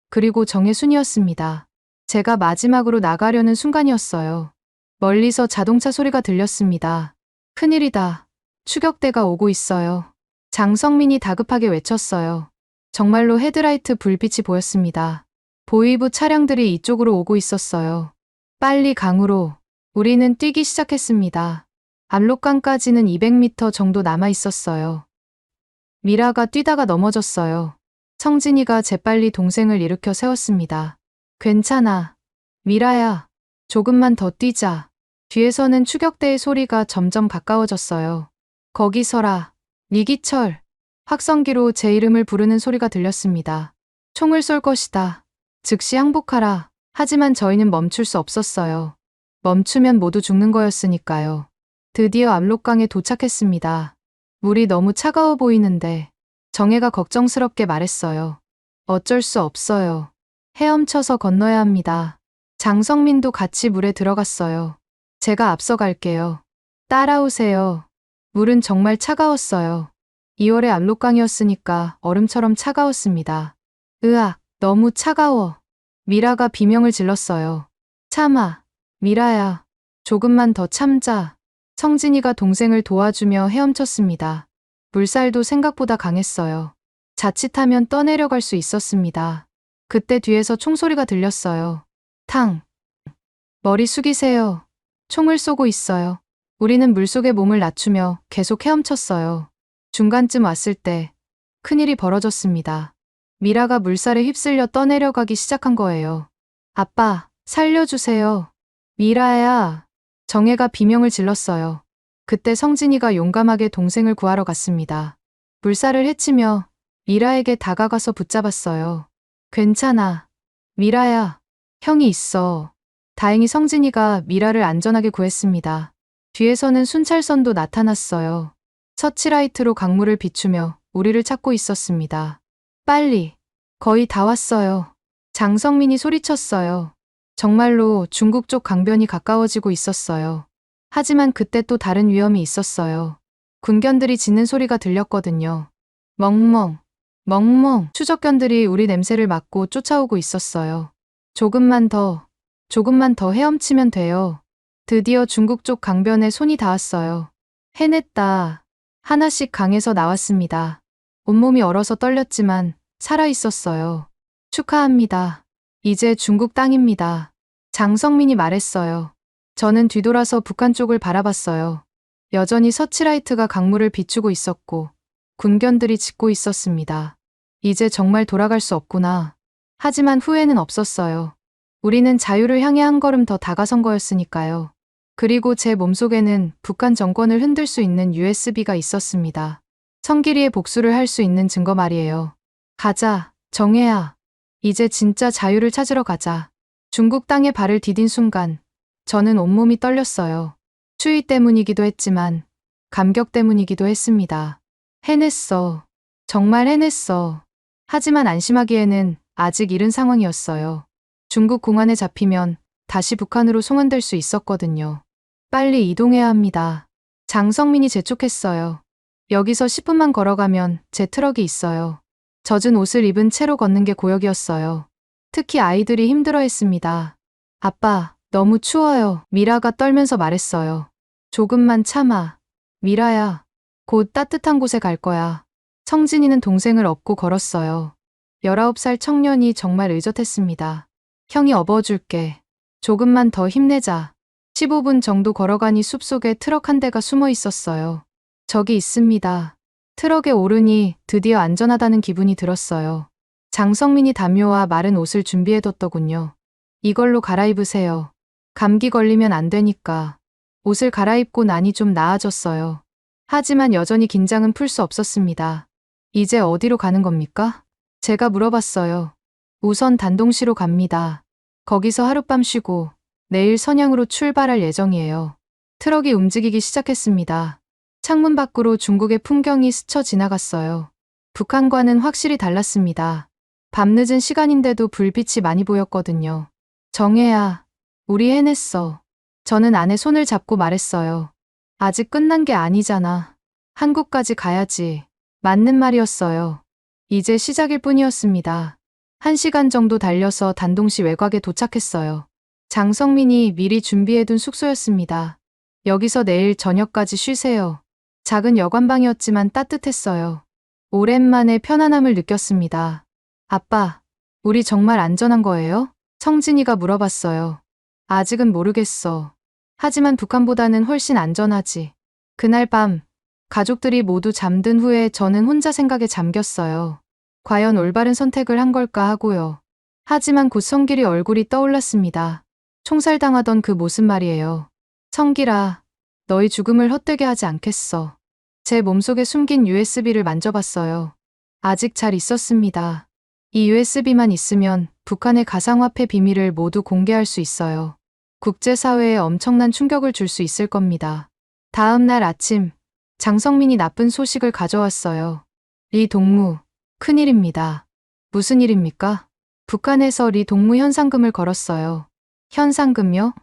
그리고 정혜순이었습니다. 제가 마지막으로 나가려는 순간이었어요. 멀리서 자동차 소리가 들렸습니다. 큰일이다. 추격대가 오고 있어요. 장성민이 다급하게 외쳤어요. 정말로 헤드라이트 불빛이 보였습니다. 보이부 차량들이 이쪽으로 오고 있었어요. 빨리 강으로. 우리는 뛰기 시작했습니다. 압록강까지는 200m 정도 남아 있었어요. 미라가 뛰다가 넘어졌어요. 성진이가 재빨리 동생을 일으켜 세웠습니다. 괜찮아. 미라야. 조금만 더 뛰자. 뒤에서는 추격대의 소리가 점점 가까워졌어요. 거기 서라. 이기철. 확성기로 제 이름을 부르는 소리가 들렸습니다. 총을 쏠 것이다. 즉시 항복하라. 하지만 저희는 멈출 수 없었어요. 멈추면 모두 죽는 거였으니까요. 드디어 압록강에 도착했습니다. 물이 너무 차가워 보이는데 정혜가 걱정스럽게 말했어요. 어쩔 수 없어요. 헤엄쳐서 건너야 합니다. 장성민도 같이 물에 들어갔어요. 제가 앞서 갈게요. 따라오세요. 물은 정말 차가웠어요. 2월의 압록강이었으니까 얼음처럼 차가웠습니다. 으악, 너무 차가워. 미라가 비명을 질렀어요. 참아. 미라야. 조금만 더 참자. 성진이가 동생을 도와주며 헤엄쳤습니다. 물살도 생각보다 강했어요. 자칫하면 떠내려갈 수 있었습니다. 그때 뒤에서 총소리가 들렸어요. 탕. 머리 숙이세요. 총을 쏘고 있어요. 우리는 물속에 몸을 낮추며 계속 헤엄쳤어요. 중간쯤 왔을 때 큰일이 벌어졌습니다. 미라가 물살에 휩쓸려 떠내려가기 시작한 거예요. 아빠, 살려주세요. 미라야. 정혜가 비명을 질렀어요. 그때 성진이가 용감하게 동생을 구하러 갔습니다. 물살을 헤치며 미라에게 다가가서 붙잡았어요. 괜찮아. 미라야. 형이 있어. 다행히 성진이가 미라를 안전하게 구했습니다. 뒤에서는 순찰선도 나타났어요. 서치라이트로 강물을 비추며 우리를 찾고 있었습니다. 빨리. 거의 다 왔어요. 장성민이 소리쳤어요. 정말로 중국 쪽 강변이 가까워지고 있었어요. 하지만 그때 또 다른 위험이 있었어요. 군견들이 짖는 소리가 들렸거든요. 멍멍, 멍멍. 추적견들이 우리 냄새를 맡고 쫓아오고 있었어요. 조금만 더 헤엄치면 돼요. 드디어 중국 쪽 강변에 손이 닿았어요. 해냈다. 하나씩 강에서 나왔습니다. 온몸이 얼어서 떨렸지만 살아있었어요. 축하합니다. 이제 중국 땅입니다. 장성민이 말했어요. 저는 뒤돌아서 북한 쪽을 바라봤어요. 여전히 서치라이트가 강물을 비추고 있었고 군견들이 짖고 있었습니다. 이제 정말 돌아갈 수 없구나. 하지만 후회는 없었어요. 우리는 자유를 향해 한 걸음 더 다가선 거였으니까요. 그리고 제 몸속에는 북한 정권을 흔들 수 있는 USB가 있었습니다. 성길이의 복수를 할 수 있는 증거 말이에요. 가자, 정혜야. 이제 진짜 자유를 찾으러 가자. 중국 땅에 발을 디딘 순간 저는 온몸이 떨렸어요. 추위 때문이기도 했지만 감격 때문이기도 했습니다. 해냈어. 정말 해냈어. 하지만 안심하기에는 아직 이른 상황이었어요. 중국 공안에 잡히면 다시 북한으로 송환될 수 있었거든요. 빨리 이동해야 합니다. 장성민이 재촉했어요. 여기서 10분만 걸어가면 제 트럭이 있어요. 젖은 옷을 입은 채로 걷는 게 고역이었어요. 특히 아이들이 힘들어했습니다. 아빠, 너무 추워요. 미라가 떨면서 말했어요. 조금만 참아. 미라야, 곧 따뜻한 곳에 갈 거야. 성진이는 동생을 업고 걸었어요. 19살 청년이 정말 의젓했습니다. 형이 업어줄게. 조금만 더 힘내자. 15분 정도 걸어가니 숲속에 트럭 한 대가 숨어 있었어요. 저기 있습니다. 트럭에 오르니 드디어 안전하다는 기분이 들었어요. 장성민이 담요와 마른 옷을 준비해뒀더군요. 이걸로 갈아입으세요. 감기 걸리면 안 되니까. 옷을 갈아입고 나니 좀 나아졌어요. 하지만 여전히 긴장은 풀 수 없었습니다. 이제 어디로 가는 겁니까? 제가 물어봤어요. 우선 단동시로 갑니다. 거기서 하룻밤 쉬고 내일 선양으로 출발할 예정이에요. 트럭이 움직이기 시작했습니다. 창문 밖으로 중국의 풍경이 스쳐 지나갔어요. 북한과는 확실히 달랐습니다. 밤늦은 시간인데도 불빛이 많이 보였거든요. 정혜야, 우리 해냈어. 저는 아내 손을 잡고 말했어요. 아직 끝난 게 아니잖아. 한국까지 가야지. 맞는 말이었어요. 이제 시작일 뿐이었습니다. 1시간 정도 달려서 단동시 외곽에 도착했어요. 장성민이 미리 준비해둔 숙소였습니다. 여기서 내일 저녁까지 쉬세요. 작은 여관방이었지만 따뜻했어요. 오랜만에 편안함을 느꼈습니다. 아빠, 우리 정말 안전한 거예요? 성진이가 물어봤어요. 아직은 모르겠어. 하지만 북한보다는 훨씬 안전하지. 그날 밤, 가족들이 모두 잠든 후에 저는 혼자 생각에 잠겼어요. 과연 올바른 선택을 한 걸까 하고요. 하지만 곧 성길이 얼굴이 떠올랐습니다. 총살당하던 그 모습 말이에요. 성길아, 너희 죽음을 헛되게 하지 않겠어. 제 몸속에 숨긴 USB를 만져봤어요. 아직 잘 있었습니다. 이 USB만 있으면 북한의 가상화폐 비밀을 모두 공개할 수 있어요. 국제사회에 엄청난 충격을 줄 수 있을 겁니다. 다음 날 아침, 장성민이 나쁜 소식을 가져왔어요. 리 동무, 큰일입니다. 무슨 일입니까? 북한에서 리 동무 현상금을 걸었어요. 현상금요?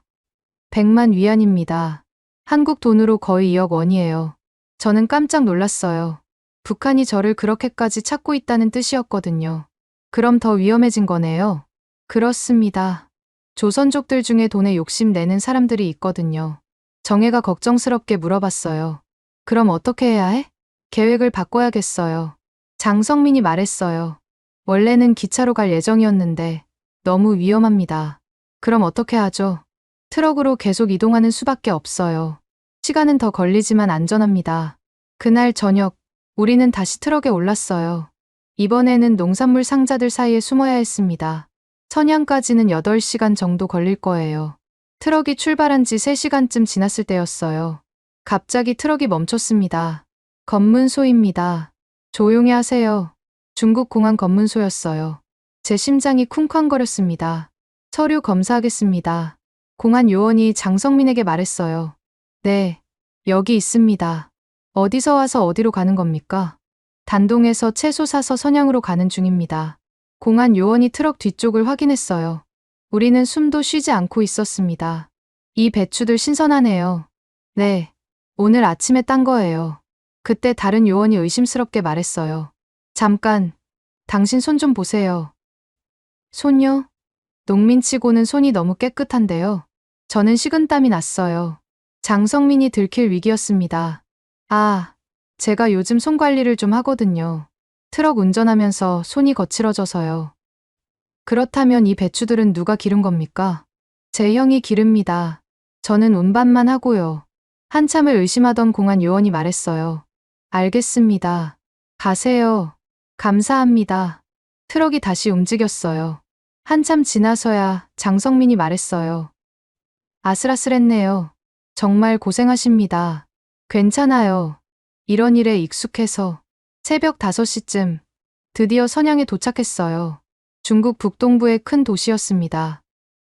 100만 위안입니다. 한국 돈으로 거의 2억 원이에요. 저는 깜짝 놀랐어요. 북한이 저를 그렇게까지 찾고 있다는 뜻이었거든요. 그럼 더 위험해진 거네요. 그렇습니다. 조선족들 중에 돈에 욕심 내는 사람들이 있거든요. 정혜가 걱정스럽게 물어봤어요. 그럼 어떻게 해야 해? 계획을 바꿔야겠어요. 장성민이 말했어요. 원래는 기차로 갈 예정이었는데 너무 위험합니다. 그럼 어떻게 하죠? 트럭으로 계속 이동하는 수밖에 없어요. 시간은 더 걸리지만 안전합니다. 그날 저녁, 우리는 다시 트럭에 올랐어요. 이번에는 농산물 상자들 사이에 숨어야 했습니다. 선양까지는 8시간 정도 걸릴 거예요. 트럭이 출발한 지 3시간쯤 지났을 때였어요. 갑자기 트럭이 멈췄습니다. 검문소입니다. 조용히 하세요. 중국 공안 검문소였어요. 제 심장이 쿵쾅거렸습니다. 서류 검사하겠습니다. 공안 요원이 장성민에게 말했어요. 네, 여기 있습니다. 어디서 와서 어디로 가는 겁니까? 단동에서 채소 사서 선양으로 가는 중입니다. 공안 요원이 트럭 뒤쪽을 확인했어요. 우리는 숨도 쉬지 않고 있었습니다. 이 배추들 신선하네요. 네, 오늘 아침에 딴 거예요. 그때 다른 요원이 의심스럽게 말했어요. 잠깐, 당신 손 좀 보세요. 손요? 농민치고는 손이 너무 깨끗한데요. 저는 식은땀이 났어요. 장성민이 들킬 위기였습니다. 아, 제가 요즘 손 관리를 좀 하거든요. 트럭 운전하면서 손이 거칠어져서요. 그렇다면 이 배추들은 누가 기른 겁니까? 제 형이 기릅니다. 저는 운반만 하고요. 한참을 의심하던 공안 요원이 말했어요. 알겠습니다. 가세요. 감사합니다. 트럭이 다시 움직였어요. 한참 지나서야 장성민이 말했어요. 아슬아슬했네요. 정말 고생하십니다. 괜찮아요. 이런 일에 익숙해서. 새벽 5시쯤 드디어 선양에 도착했어요. 중국 북동부의 큰 도시였습니다.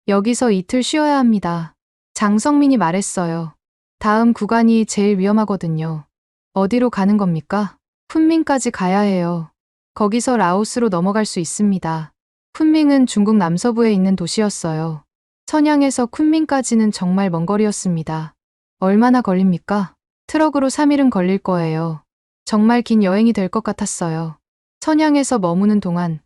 여기서 이틀 쉬어야 합니다. 장성민이 말했어요. 다음 구간이 제일 위험하거든요. 어디로 가는 겁니까? 쿤밍까지 가야 해요. 거기서 라오스로 넘어갈 수 있습니다. 쿤밍은 중국 남서부에 있는 도시였어요. 선양에서 쿤밍까지는 정말 먼 거리였습니다. 얼마나 걸립니까? 트럭으로 3일은 걸릴 거예요. 정말 긴 여행이 될 것 같았어요. 선양에서 머무는 동안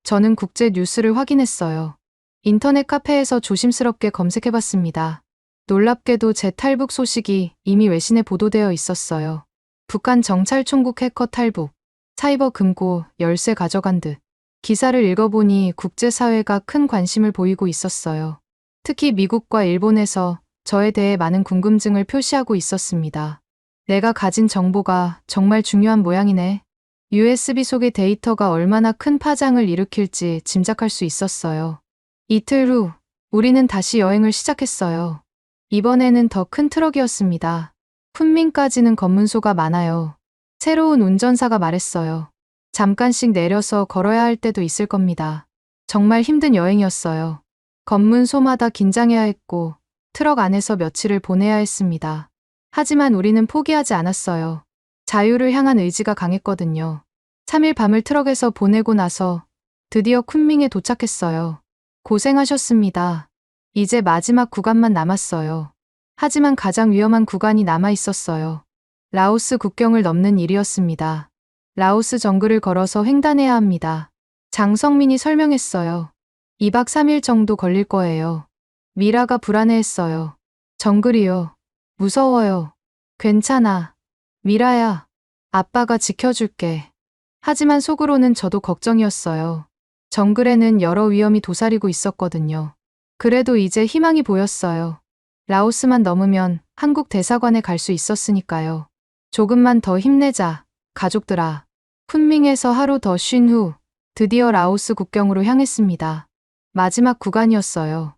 저는 국제 뉴스를 확인했어요. 인터넷 카페에서 조심스럽게 검색해봤습니다. 놀랍게도 제 탈북 소식이 이미 외신에 보도되어 있었어요. 북한 정찰총국 해커 탈북, 사이버 금고, 열쇠 가져간 듯. 기사를 읽어보니 국제사회가 큰 관심을 보이고 있었어요. 특히 미국과 일본에서 저에 대해 많은 궁금증을 표시하고 있었습니다. 내가 가진 정보가 정말 중요한 모양이네. USB 속의 데이터가 얼마나 큰 파장을 일으킬지 짐작할 수 있었어요. 이틀 후, 우리는 다시 여행을 시작했어요. 이번에는 더 큰 트럭이었습니다. 쿤밍까지는 검문소가 많아요. 새로운 운전사가 말했어요. 잠깐씩 내려서 걸어야 할 때도 있을 겁니다. 정말 힘든 여행이었어요. 검문소마다 긴장해야 했고, 트럭 안에서 며칠을 보내야 했습니다. 하지만 우리는 포기하지 않았어요. 자유를 향한 의지가 강했거든요. 3일 밤을 트럭에서 보내고 나서 드디어 쿤밍에 도착했어요. 고생하셨습니다. 이제 마지막 구간만 남았어요. 하지만 가장 위험한 구간이 남아 있었어요. 라오스 국경을 넘는 일이었습니다. 라오스 정글을 걸어서 횡단해야 합니다. 장성민이 설명했어요. 2박 3일 정도 걸릴 거예요. 미라가 불안해했어요. 정글이요. 무서워요. 괜찮아. 미라야. 아빠가 지켜줄게. 하지만 속으로는 저도 걱정이었어요. 정글에는 여러 위험이 도사리고 있었거든요. 그래도 이제 희망이 보였어요. 라오스만 넘으면 한국 대사관에 갈 수 있었으니까요. 조금만 더 힘내자, 가족들아. 쿤밍에서 하루 더 쉰 후 드디어 라오스 국경으로 향했습니다. 마지막 구간이었어요.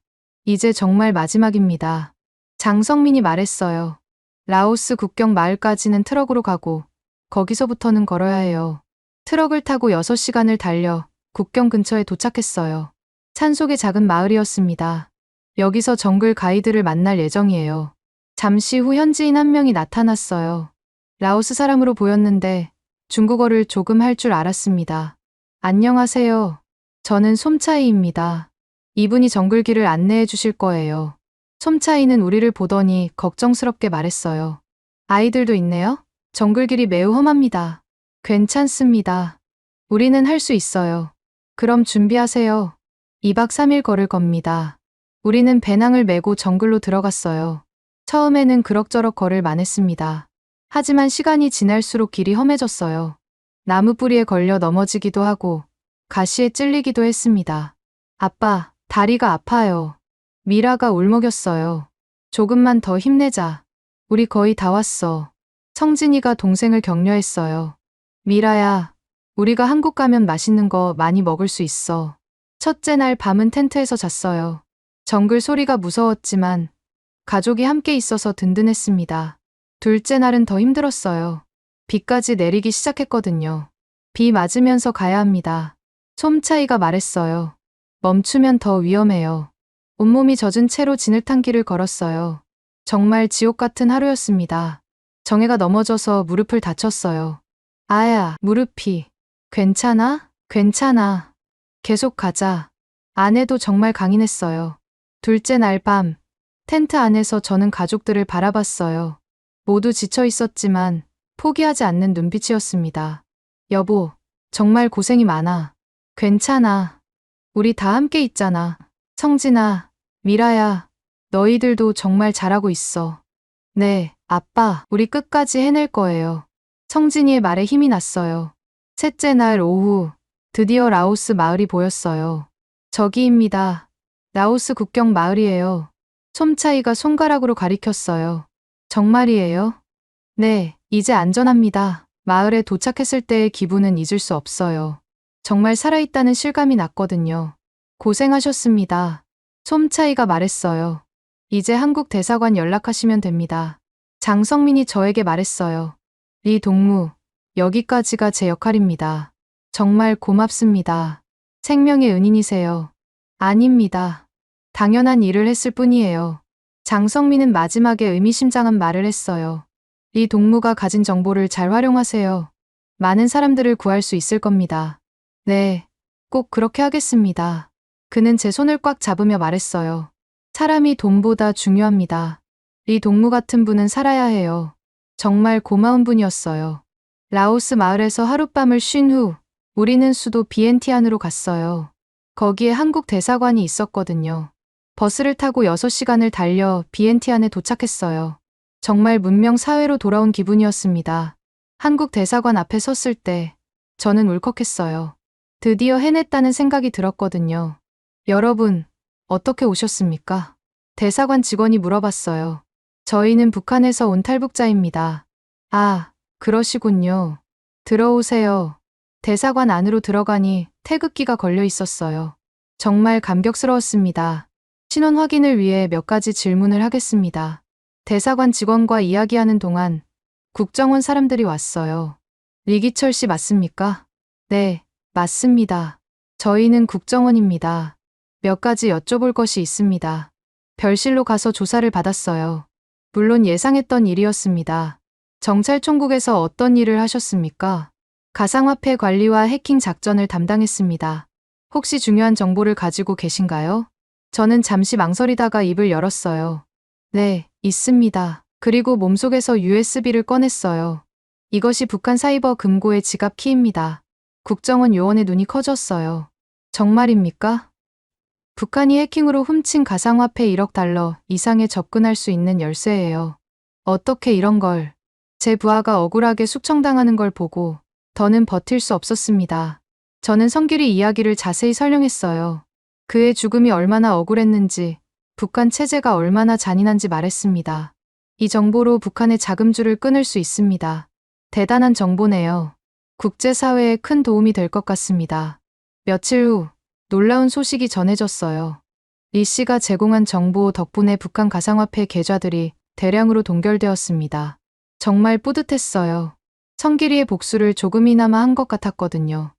이제 정말 마지막입니다. 장성민이 말했어요. 라오스 국경 마을까지는 트럭으로 가고 거기서부터는 걸어야 해요. 트럭을 타고 6시간을 달려 국경 근처에 도착했어요. 산속의 작은 마을이었습니다. 여기서 정글 가이드를 만날 예정이에요. 잠시 후 현지인 한 명이 나타났어요. 라오스 사람으로 보였는데 중국어를 조금 할 줄 알았습니다. 안녕하세요. 저는 솜차이입니다. 이분이 정글길을 안내해 주실 거예요. 솜차이는 우리를 보더니 걱정스럽게 말했어요. 아이들도 있네요? 정글길이 매우 험합니다. 괜찮습니다. 우리는 할 수 있어요. 그럼 준비하세요. 2박 3일 걸을 겁니다. 우리는 배낭을 메고 정글로 들어갔어요. 처음에는 그럭저럭 걸을 만했습니다. 하지만 시간이 지날수록 길이 험해졌어요. 나무 뿌리에 걸려 넘어지기도 하고 가시에 찔리기도 했습니다. 아빠, 다리가 아파요. 미라가 울먹였어요. 조금만 더 힘내자. 우리 거의 다 왔어. 성진이가 동생을 격려했어요. 미라야, 우리가 한국 가면 맛있는 거 많이 먹을 수 있어. 첫째 날 밤은 텐트에서 잤어요. 정글 소리가 무서웠지만 가족이 함께 있어서 든든했습니다. 둘째 날은 더 힘들었어요. 비까지 내리기 시작했거든요. 비 맞으면서 가야 합니다. 솜차이가 말했어요. 멈추면 더 위험해요. 온몸이 젖은 채로 진흙탕 길을 걸었어요. 정말 지옥 같은 하루였습니다. 정혜가 넘어져서 무릎을 다쳤어요. 아야, 무릎이. 괜찮아? 괜찮아. 계속 가자. 아내도 정말 강인했어요. 둘째 날 밤, 텐트 안에서 저는 가족들을 바라봤어요. 모두 지쳐 있었지만 포기하지 않는 눈빛이었습니다. 여보, 정말 고생이 많아. 괜찮아. 우리 다 함께 있잖아. 성진아, 미라야, 너희들도 정말 잘하고 있어. 네, 아빠, 우리 끝까지 해낼 거예요. 성진이의 말에 힘이 났어요. 셋째 날 오후, 드디어 라오스 마을이 보였어요. 저기입니다. 라오스 국경 마을이에요. 솜차이가 손가락으로 가리켰어요. 정말이에요? 네, 이제 안전합니다. 마을에 도착했을 때의 기분은 잊을 수 없어요. 정말 살아있다는 실감이 났거든요. 고생하셨습니다. 솜차이가 말했어요. 이제 한국 대사관 연락하시면 됩니다. 장성민이 저에게 말했어요. 리 동무, 여기까지가 제 역할입니다. 정말 고맙습니다. 생명의 은인이세요. 아닙니다. 당연한 일을 했을 뿐이에요. 장성민은 마지막에 의미심장한 말을 했어요. 리 동무가 가진 정보를 잘 활용하세요. 많은 사람들을 구할 수 있을 겁니다. 네, 꼭 그렇게 하겠습니다. 그는 제 손을 꽉 잡으며 말했어요. 사람이 돈보다 중요합니다. 리 동무 같은 분은 살아야 해요. 정말 고마운 분이었어요. 라오스 마을에서 하룻밤을 쉰 후 우리는 수도 비엔티안으로 갔어요. 거기에 한국 대사관이 있었거든요. 버스를 타고 6시간을 달려 비엔티안에 도착했어요. 정말 문명 사회로 돌아온 기분이었습니다. 한국 대사관 앞에 섰을 때 저는 울컥했어요. 드디어 해냈다는 생각이 들었거든요. 여러분, 어떻게 오셨습니까? 대사관 직원이 물어봤어요. 저희는 북한에서 온 탈북자입니다. 아, 그러시군요. 들어오세요. 대사관 안으로 들어가니 태극기가 걸려 있었어요. 정말 감격스러웠습니다. 신원 확인을 위해 몇 가지 질문을 하겠습니다. 대사관 직원과 이야기하는 동안 국정원 사람들이 왔어요. 리기철 씨 맞습니까? 네, 맞습니다. 저희는 국정원입니다. 몇 가지 여쭤볼 것이 있습니다. 별실로 가서 조사를 받았어요. 물론 예상했던 일이었습니다. 정찰총국에서 어떤 일을 하셨습니까? 가상화폐 관리와 해킹 작전을 담당했습니다. 혹시 중요한 정보를 가지고 계신가요? 저는 잠시 망설이다가 입을 열었어요. 네, 있습니다. 그리고 몸속에서 USB를 꺼냈어요. 이것이 북한 사이버 금고의 지갑 키입니다. 국정원 요원의 눈이 커졌어요. 정말입니까? 북한이 해킹으로 훔친 가상화폐 1억 달러 이상에 접근할 수 있는 열쇠예요. 어떻게 이런 걸. 제 부하가 억울하게 숙청당하는 걸 보고 더는 버틸 수 없었습니다. 저는 성길이 이야기를 자세히 설명했어요. 그의 죽음이 얼마나 억울했는지, 북한 체제가 얼마나 잔인한지 말했습니다. 이 정보로 북한의 자금줄을 끊을 수 있습니다. 대단한 정보네요. 국제사회에 큰 도움이 될 것 같습니다. 며칠 후 놀라운 소식이 전해졌어요. 리 씨가 제공한 정보 덕분에 북한 가상화폐 계좌들이 대량으로 동결되었습니다. 정말 뿌듯했어요. 성길이의 복수를 조금이나마 한 것 같았거든요.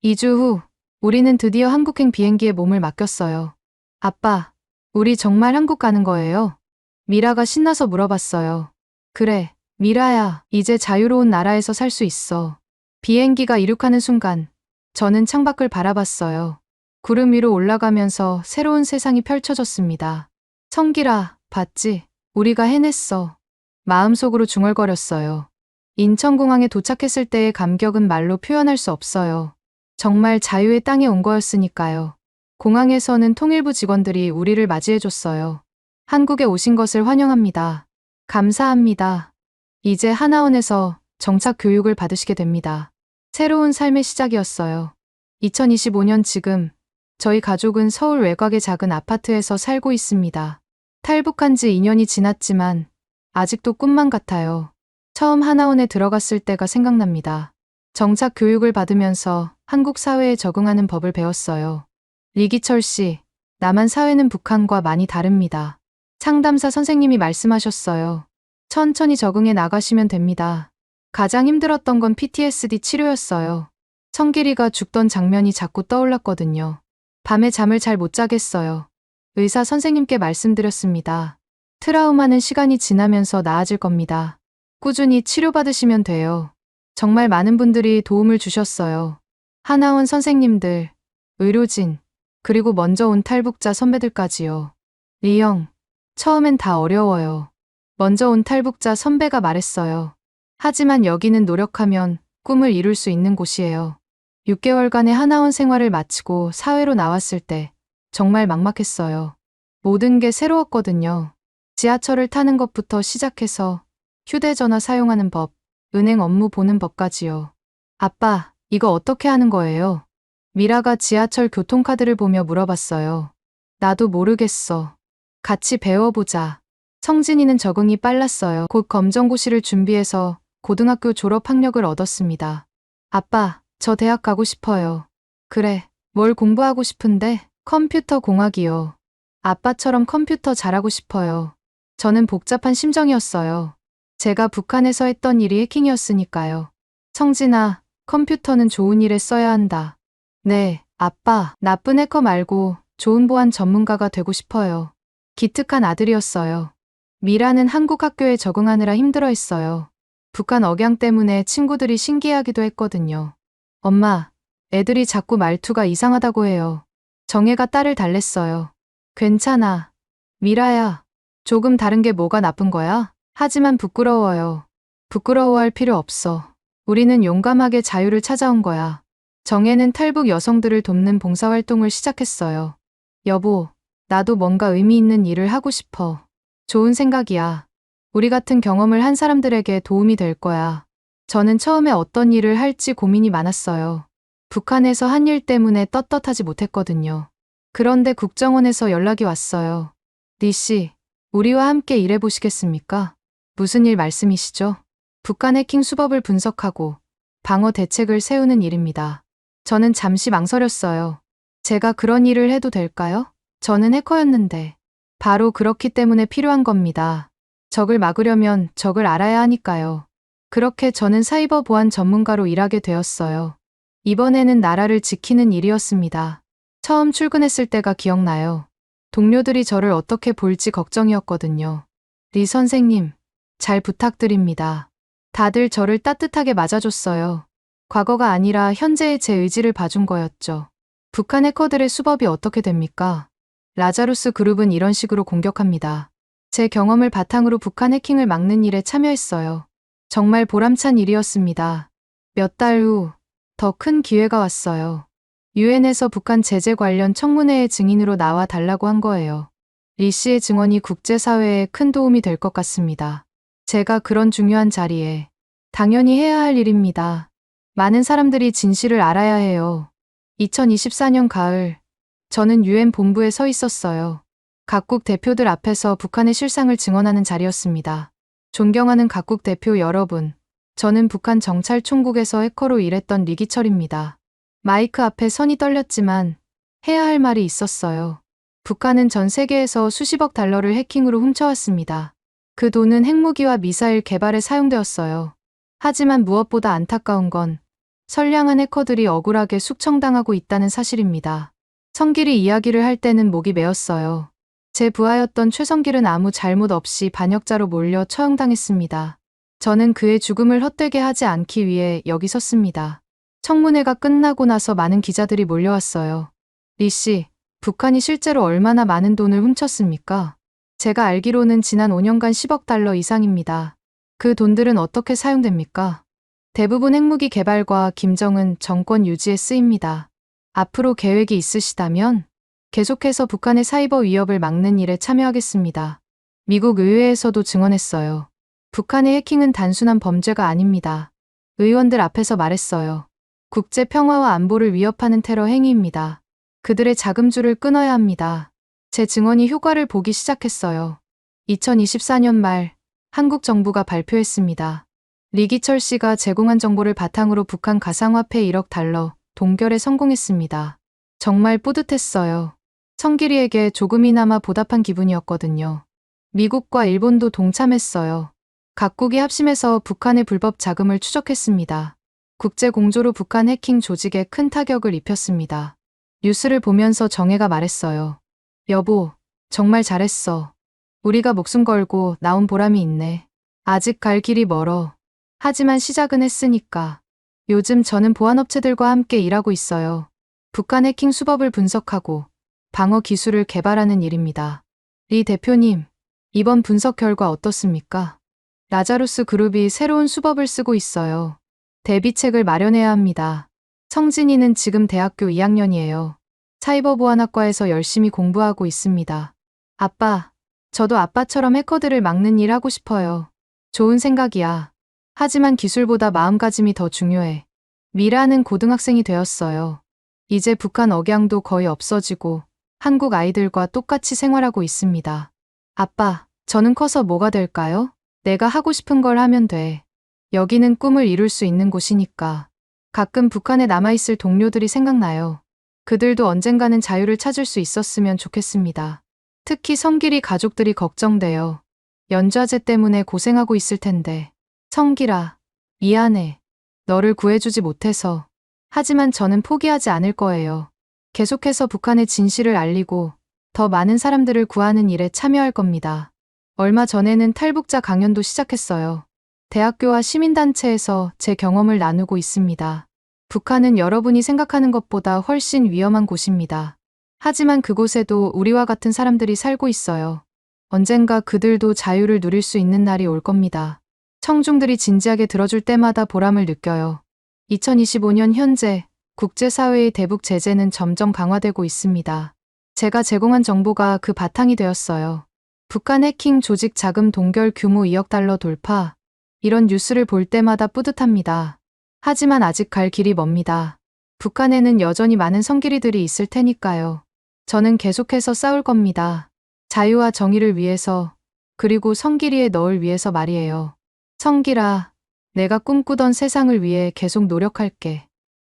2주 후 우리는 드디어 한국행 비행기에 몸을 맡겼어요. 아빠, 우리 정말 한국 가는 거예요? 미라가 신나서 물어봤어요. 그래, 미라야, 이제 자유로운 나라에서 살 수 있어. 비행기가 이륙하는 순간 저는 창밖을 바라봤어요. 구름 위로 올라가면서 새로운 세상이 펼쳐졌습니다. 성길아, 봤지? 우리가 해냈어. 마음속으로 중얼거렸어요. 인천공항에 도착했을 때의 감격은 말로 표현할 수 없어요. 정말 자유의 땅에 온 거였으니까요. 공항에서는 통일부 직원들이 우리를 맞이해줬어요. 한국에 오신 것을 환영합니다. 감사합니다. 이제 하나원에서 정착 교육을 받으시게 됩니다. 새로운 삶의 시작이었어요. 2025년 지금 저희 가족은 서울 외곽의 작은 아파트에서 살고 있습니다. 탈북한 지 2년이 지났지만 아직도 꿈만 같아요. 처음 하나원에 들어갔을 때가 생각납니다. 정착 교육을 받으면서 한국 사회에 적응하는 법을 배웠어요. 리기철 씨, 남한 사회는 북한과 많이 다릅니다. 상담사 선생님이 말씀하셨어요. 천천히 적응해 나가시면 됩니다. 가장 힘들었던 건 PTSD 치료였어요. 성길이가 죽던 장면이 자꾸 떠올랐거든요. 밤에 잠을 잘 못 자겠어요. 의사 선생님께 말씀드렸습니다. 트라우마는 시간이 지나면서 나아질 겁니다. 꾸준히 치료받으시면 돼요. 정말 많은 분들이 도움을 주셨어요. 하나원 선생님들, 의료진, 그리고 먼저 온 탈북자 선배들까지요. 리영, 처음엔 다 어려워요. 먼저 온 탈북자 선배가 말했어요. 하지만 여기는 노력하면 꿈을 이룰 수 있는 곳이에요. 6개월간의 하나원 생활을 마치고 사회로 나왔을 때 정말 막막했어요. 모든 게 새로웠거든요. 지하철을 타는 것부터 시작해서 휴대전화 사용하는 법, 은행 업무 보는 법까지요. 아빠, 이거 어떻게 하는 거예요? 미라가 지하철 교통카드를 보며 물어봤어요. 나도 모르겠어. 같이 배워보자. 성진이는 적응이 빨랐어요. 곧 검정고시를 준비해서 고등학교 졸업 학력을 얻었습니다. 아빠, 저 대학 가고 싶어요. 그래, 뭘 공부하고 싶은데? 컴퓨터 공학이요. 아빠처럼 컴퓨터 잘하고 싶어요. 저는 복잡한 심정이었어요. 제가 북한에서 했던 일이 해킹이었으니까요. 성진아, 컴퓨터는 좋은 일에 써야 한다. 네, 아빠, 나쁜 해커 말고 좋은 보안 전문가가 되고 싶어요. 기특한 아들이었어요. 미라는 한국 학교에 적응하느라 힘들어했어요. 북한 억양 때문에 친구들이 신기해하기도 했거든요. 엄마, 애들이 자꾸 말투가 이상하다고 해요. 정혜가 딸을 달랬어요. 괜찮아. 미라야, 조금 다른 게 뭐가 나쁜 거야? 하지만 부끄러워요. 부끄러워할 필요 없어. 우리는 용감하게 자유를 찾아온 거야. 정혜는 탈북 여성들을 돕는 봉사활동을 시작했어요. 여보, 나도 뭔가 의미 있는 일을 하고 싶어. 좋은 생각이야. 우리 같은 경험을 한 사람들에게 도움이 될 거야. 저는 처음에 어떤 일을 할지 고민이 많았어요. 북한에서 한 일 때문에 떳떳하지 못했거든요. 그런데 국정원에서 연락이 왔어요. 리 씨, 우리와 함께 일해보시겠습니까? 무슨 일 말씀이시죠? 북한 해킹 수법을 분석하고 방어 대책을 세우는 일입니다. 저는 잠시 망설였어요. 제가 그런 일을 해도 될까요? 저는 해커였는데. 바로 그렇기 때문에 필요한 겁니다. 적을 막으려면 적을 알아야 하니까요. 그렇게 저는 사이버 보안 전문가로 일하게 되었어요. 이번에는 나라를 지키는 일이었습니다. 처음 출근했을 때가 기억나요. 동료들이 저를 어떻게 볼지 걱정이었거든요. 리 선생님, 잘 부탁드립니다. 다들 저를 따뜻하게 맞아줬어요. 과거가 아니라 현재의 제 의지를 봐준 거였죠. 북한 해커들의 수법이 어떻게 됩니까? 라자루스 그룹은 이런 식으로 공격합니다. 제 경험을 바탕으로 북한 해킹을 막는 일에 참여했어요. 정말 보람찬 일이었습니다. 몇 달 후, 더 큰 기회가 왔어요. 유엔에서 북한 제재 관련 청문회의 증인으로 나와 달라고 한 거예요. 리 씨의 증언이 국제사회에 큰 도움이 될 것 같습니다. 제가 그런 중요한 자리에 당연히 해야 할 일입니다. 많은 사람들이 진실을 알아야 해요. 2024년 가을, 저는 유엔 본부에 서 있었어요. 각국 대표들 앞에서 북한의 실상을 증언하는 자리였습니다. 존경하는 각국 대표 여러분, 저는 북한 정찰총국에서 해커로 일했던 리기철입니다. 마이크 앞에 손이 떨렸지만 해야 할 말이 있었어요. 북한은 전 세계에서 수십억 달러를 해킹으로 훔쳐왔습니다. 그 돈은 핵무기와 미사일 개발에 사용되었어요. 하지만 무엇보다 안타까운 건 선량한 해커들이 억울하게 숙청당하고 있다는 사실입니다. 성길이 이야기를 할 때는 목이 메었어요. 제 부하였던 최성길은 아무 잘못 없이 반역자로 몰려 처형당했습니다. 저는 그의 죽음을 헛되게 하지 않기 위해 여기 섰습니다. 청문회가 끝나고 나서 많은 기자들이 몰려왔어요. 리 씨, 북한이 실제로 얼마나 많은 돈을 훔쳤습니까? 제가 알기로는 지난 5년간 10억 달러 이상입니다. 그 돈들은 어떻게 사용됩니까? 대부분 핵무기 개발과 김정은 정권 유지에 쓰입니다. 앞으로 계획이 있으시다면 계속해서 북한의 사이버 위협을 막는 일에 참여하겠습니다. 미국 의회에서도 증언했어요. 북한의 해킹은 단순한 범죄가 아닙니다. 의원들 앞에서 말했어요. 국제 평화와 안보를 위협하는 테러 행위입니다. 그들의 자금줄을 끊어야 합니다. 제 증언이 효과를 보기 시작했어요. 2024년 말 한국 정부가 발표했습니다. 리기철 씨가 제공한 정보를 바탕으로 북한 가상화폐 1억 달러 동결에 성공했습니다. 정말 뿌듯했어요. 성길이에게 조금이나마 보답한 기분이었거든요. 미국과 일본도 동참했어요. 각국이 합심해서 북한의 불법 자금을 추적했습니다. 국제 공조로 북한 해킹 조직에 큰 타격을 입혔습니다. 뉴스를 보면서 정혜가 말했어요. 여보, 정말 잘했어. 우리가 목숨 걸고 나온 보람이 있네. 아직 갈 길이 멀어. 하지만 시작은 했으니까. 요즘 저는 보안업체들과 함께 일하고 있어요. 북한 해킹 수법을 분석하고 방어 기술을 개발하는 일입니다. 리 대표님, 이번 분석 결과 어떻습니까? 라자루스 그룹이 새로운 수법을 쓰고 있어요. 대비책을 마련해야 합니다. 성진이는 지금 대학교 2학년이에요. 사이버보안학과에서 열심히 공부하고 있습니다. 아빠, 저도 아빠처럼 해커들을 막는 일 하고 싶어요. 좋은 생각이야. 하지만 기술보다 마음가짐이 더 중요해. 미라는 고등학생이 되었어요. 이제 북한 억양도 거의 없어지고 한국 아이들과 똑같이 생활하고 있습니다. 아빠, 저는 커서 뭐가 될까요? 내가 하고 싶은 걸 하면 돼. 여기는 꿈을 이룰 수 있는 곳이니까. 가끔 북한에 남아있을 동료들이 생각나요. 그들도 언젠가는 자유를 찾을 수 있었으면 좋겠습니다. 특히 성길이 가족들이 걱정돼요. 연좌제 때문에 고생하고 있을 텐데. 성길아, 미안해. 너를 구해주지 못해서. 하지만 저는 포기하지 않을 거예요. 계속해서 북한의 진실을 알리고 더 많은 사람들을 구하는 일에 참여할 겁니다. 얼마 전에는 탈북자 강연도 시작했어요. 대학교와 시민단체에서 제 경험을 나누고 있습니다. 북한은 여러분이 생각하는 것보다 훨씬 위험한 곳입니다. 하지만 그곳에도 우리와 같은 사람들이 살고 있어요. 언젠가 그들도 자유를 누릴 수 있는 날이 올 겁니다. 청중들이 진지하게 들어줄 때마다 보람을 느껴요. 2025년 현재 국제사회의 대북 제재는 점점 강화되고 있습니다. 제가 제공한 정보가 그 바탕이 되었어요. 북한 해킹 조직 자금 동결 규모 2억 달러 돌파. 이런 뉴스를 볼 때마다 뿌듯합니다. 하지만 아직 갈 길이 멉니다. 북한에는 여전히 많은 성길이들이 있을 테니까요. 저는 계속해서 싸울 겁니다. 자유와 정의를 위해서, 그리고 성길이의 너를 위해서 말이에요. 성길아, 내가 꿈꾸던 세상을 위해 계속 노력할게.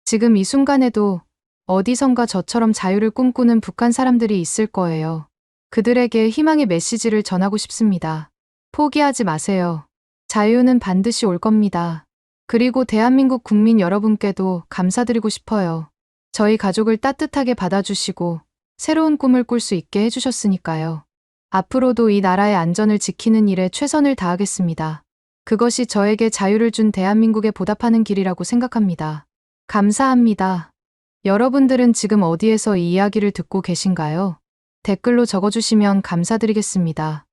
지금 이 순간에도 어디선가 저처럼 자유를 꿈꾸는 북한 사람들이 있을 거예요. 그들에게 희망의 메시지를 전하고 싶습니다. 포기하지 마세요. 자유는 반드시 올 겁니다. 그리고 대한민국 국민 여러분께도 감사드리고 싶어요. 저희 가족을 따뜻하게 받아주시고 새로운 꿈을 꿀 수 있게 해주셨으니까요. 앞으로도 이 나라의 안전을 지키는 일에 최선을 다하겠습니다. 그것이 저에게 자유를 준 대한민국에 보답하는 길이라고 생각합니다. 감사합니다. 여러분들은 지금 어디에서 이 이야기를 듣고 계신가요? 댓글로 적어주시면 감사드리겠습니다.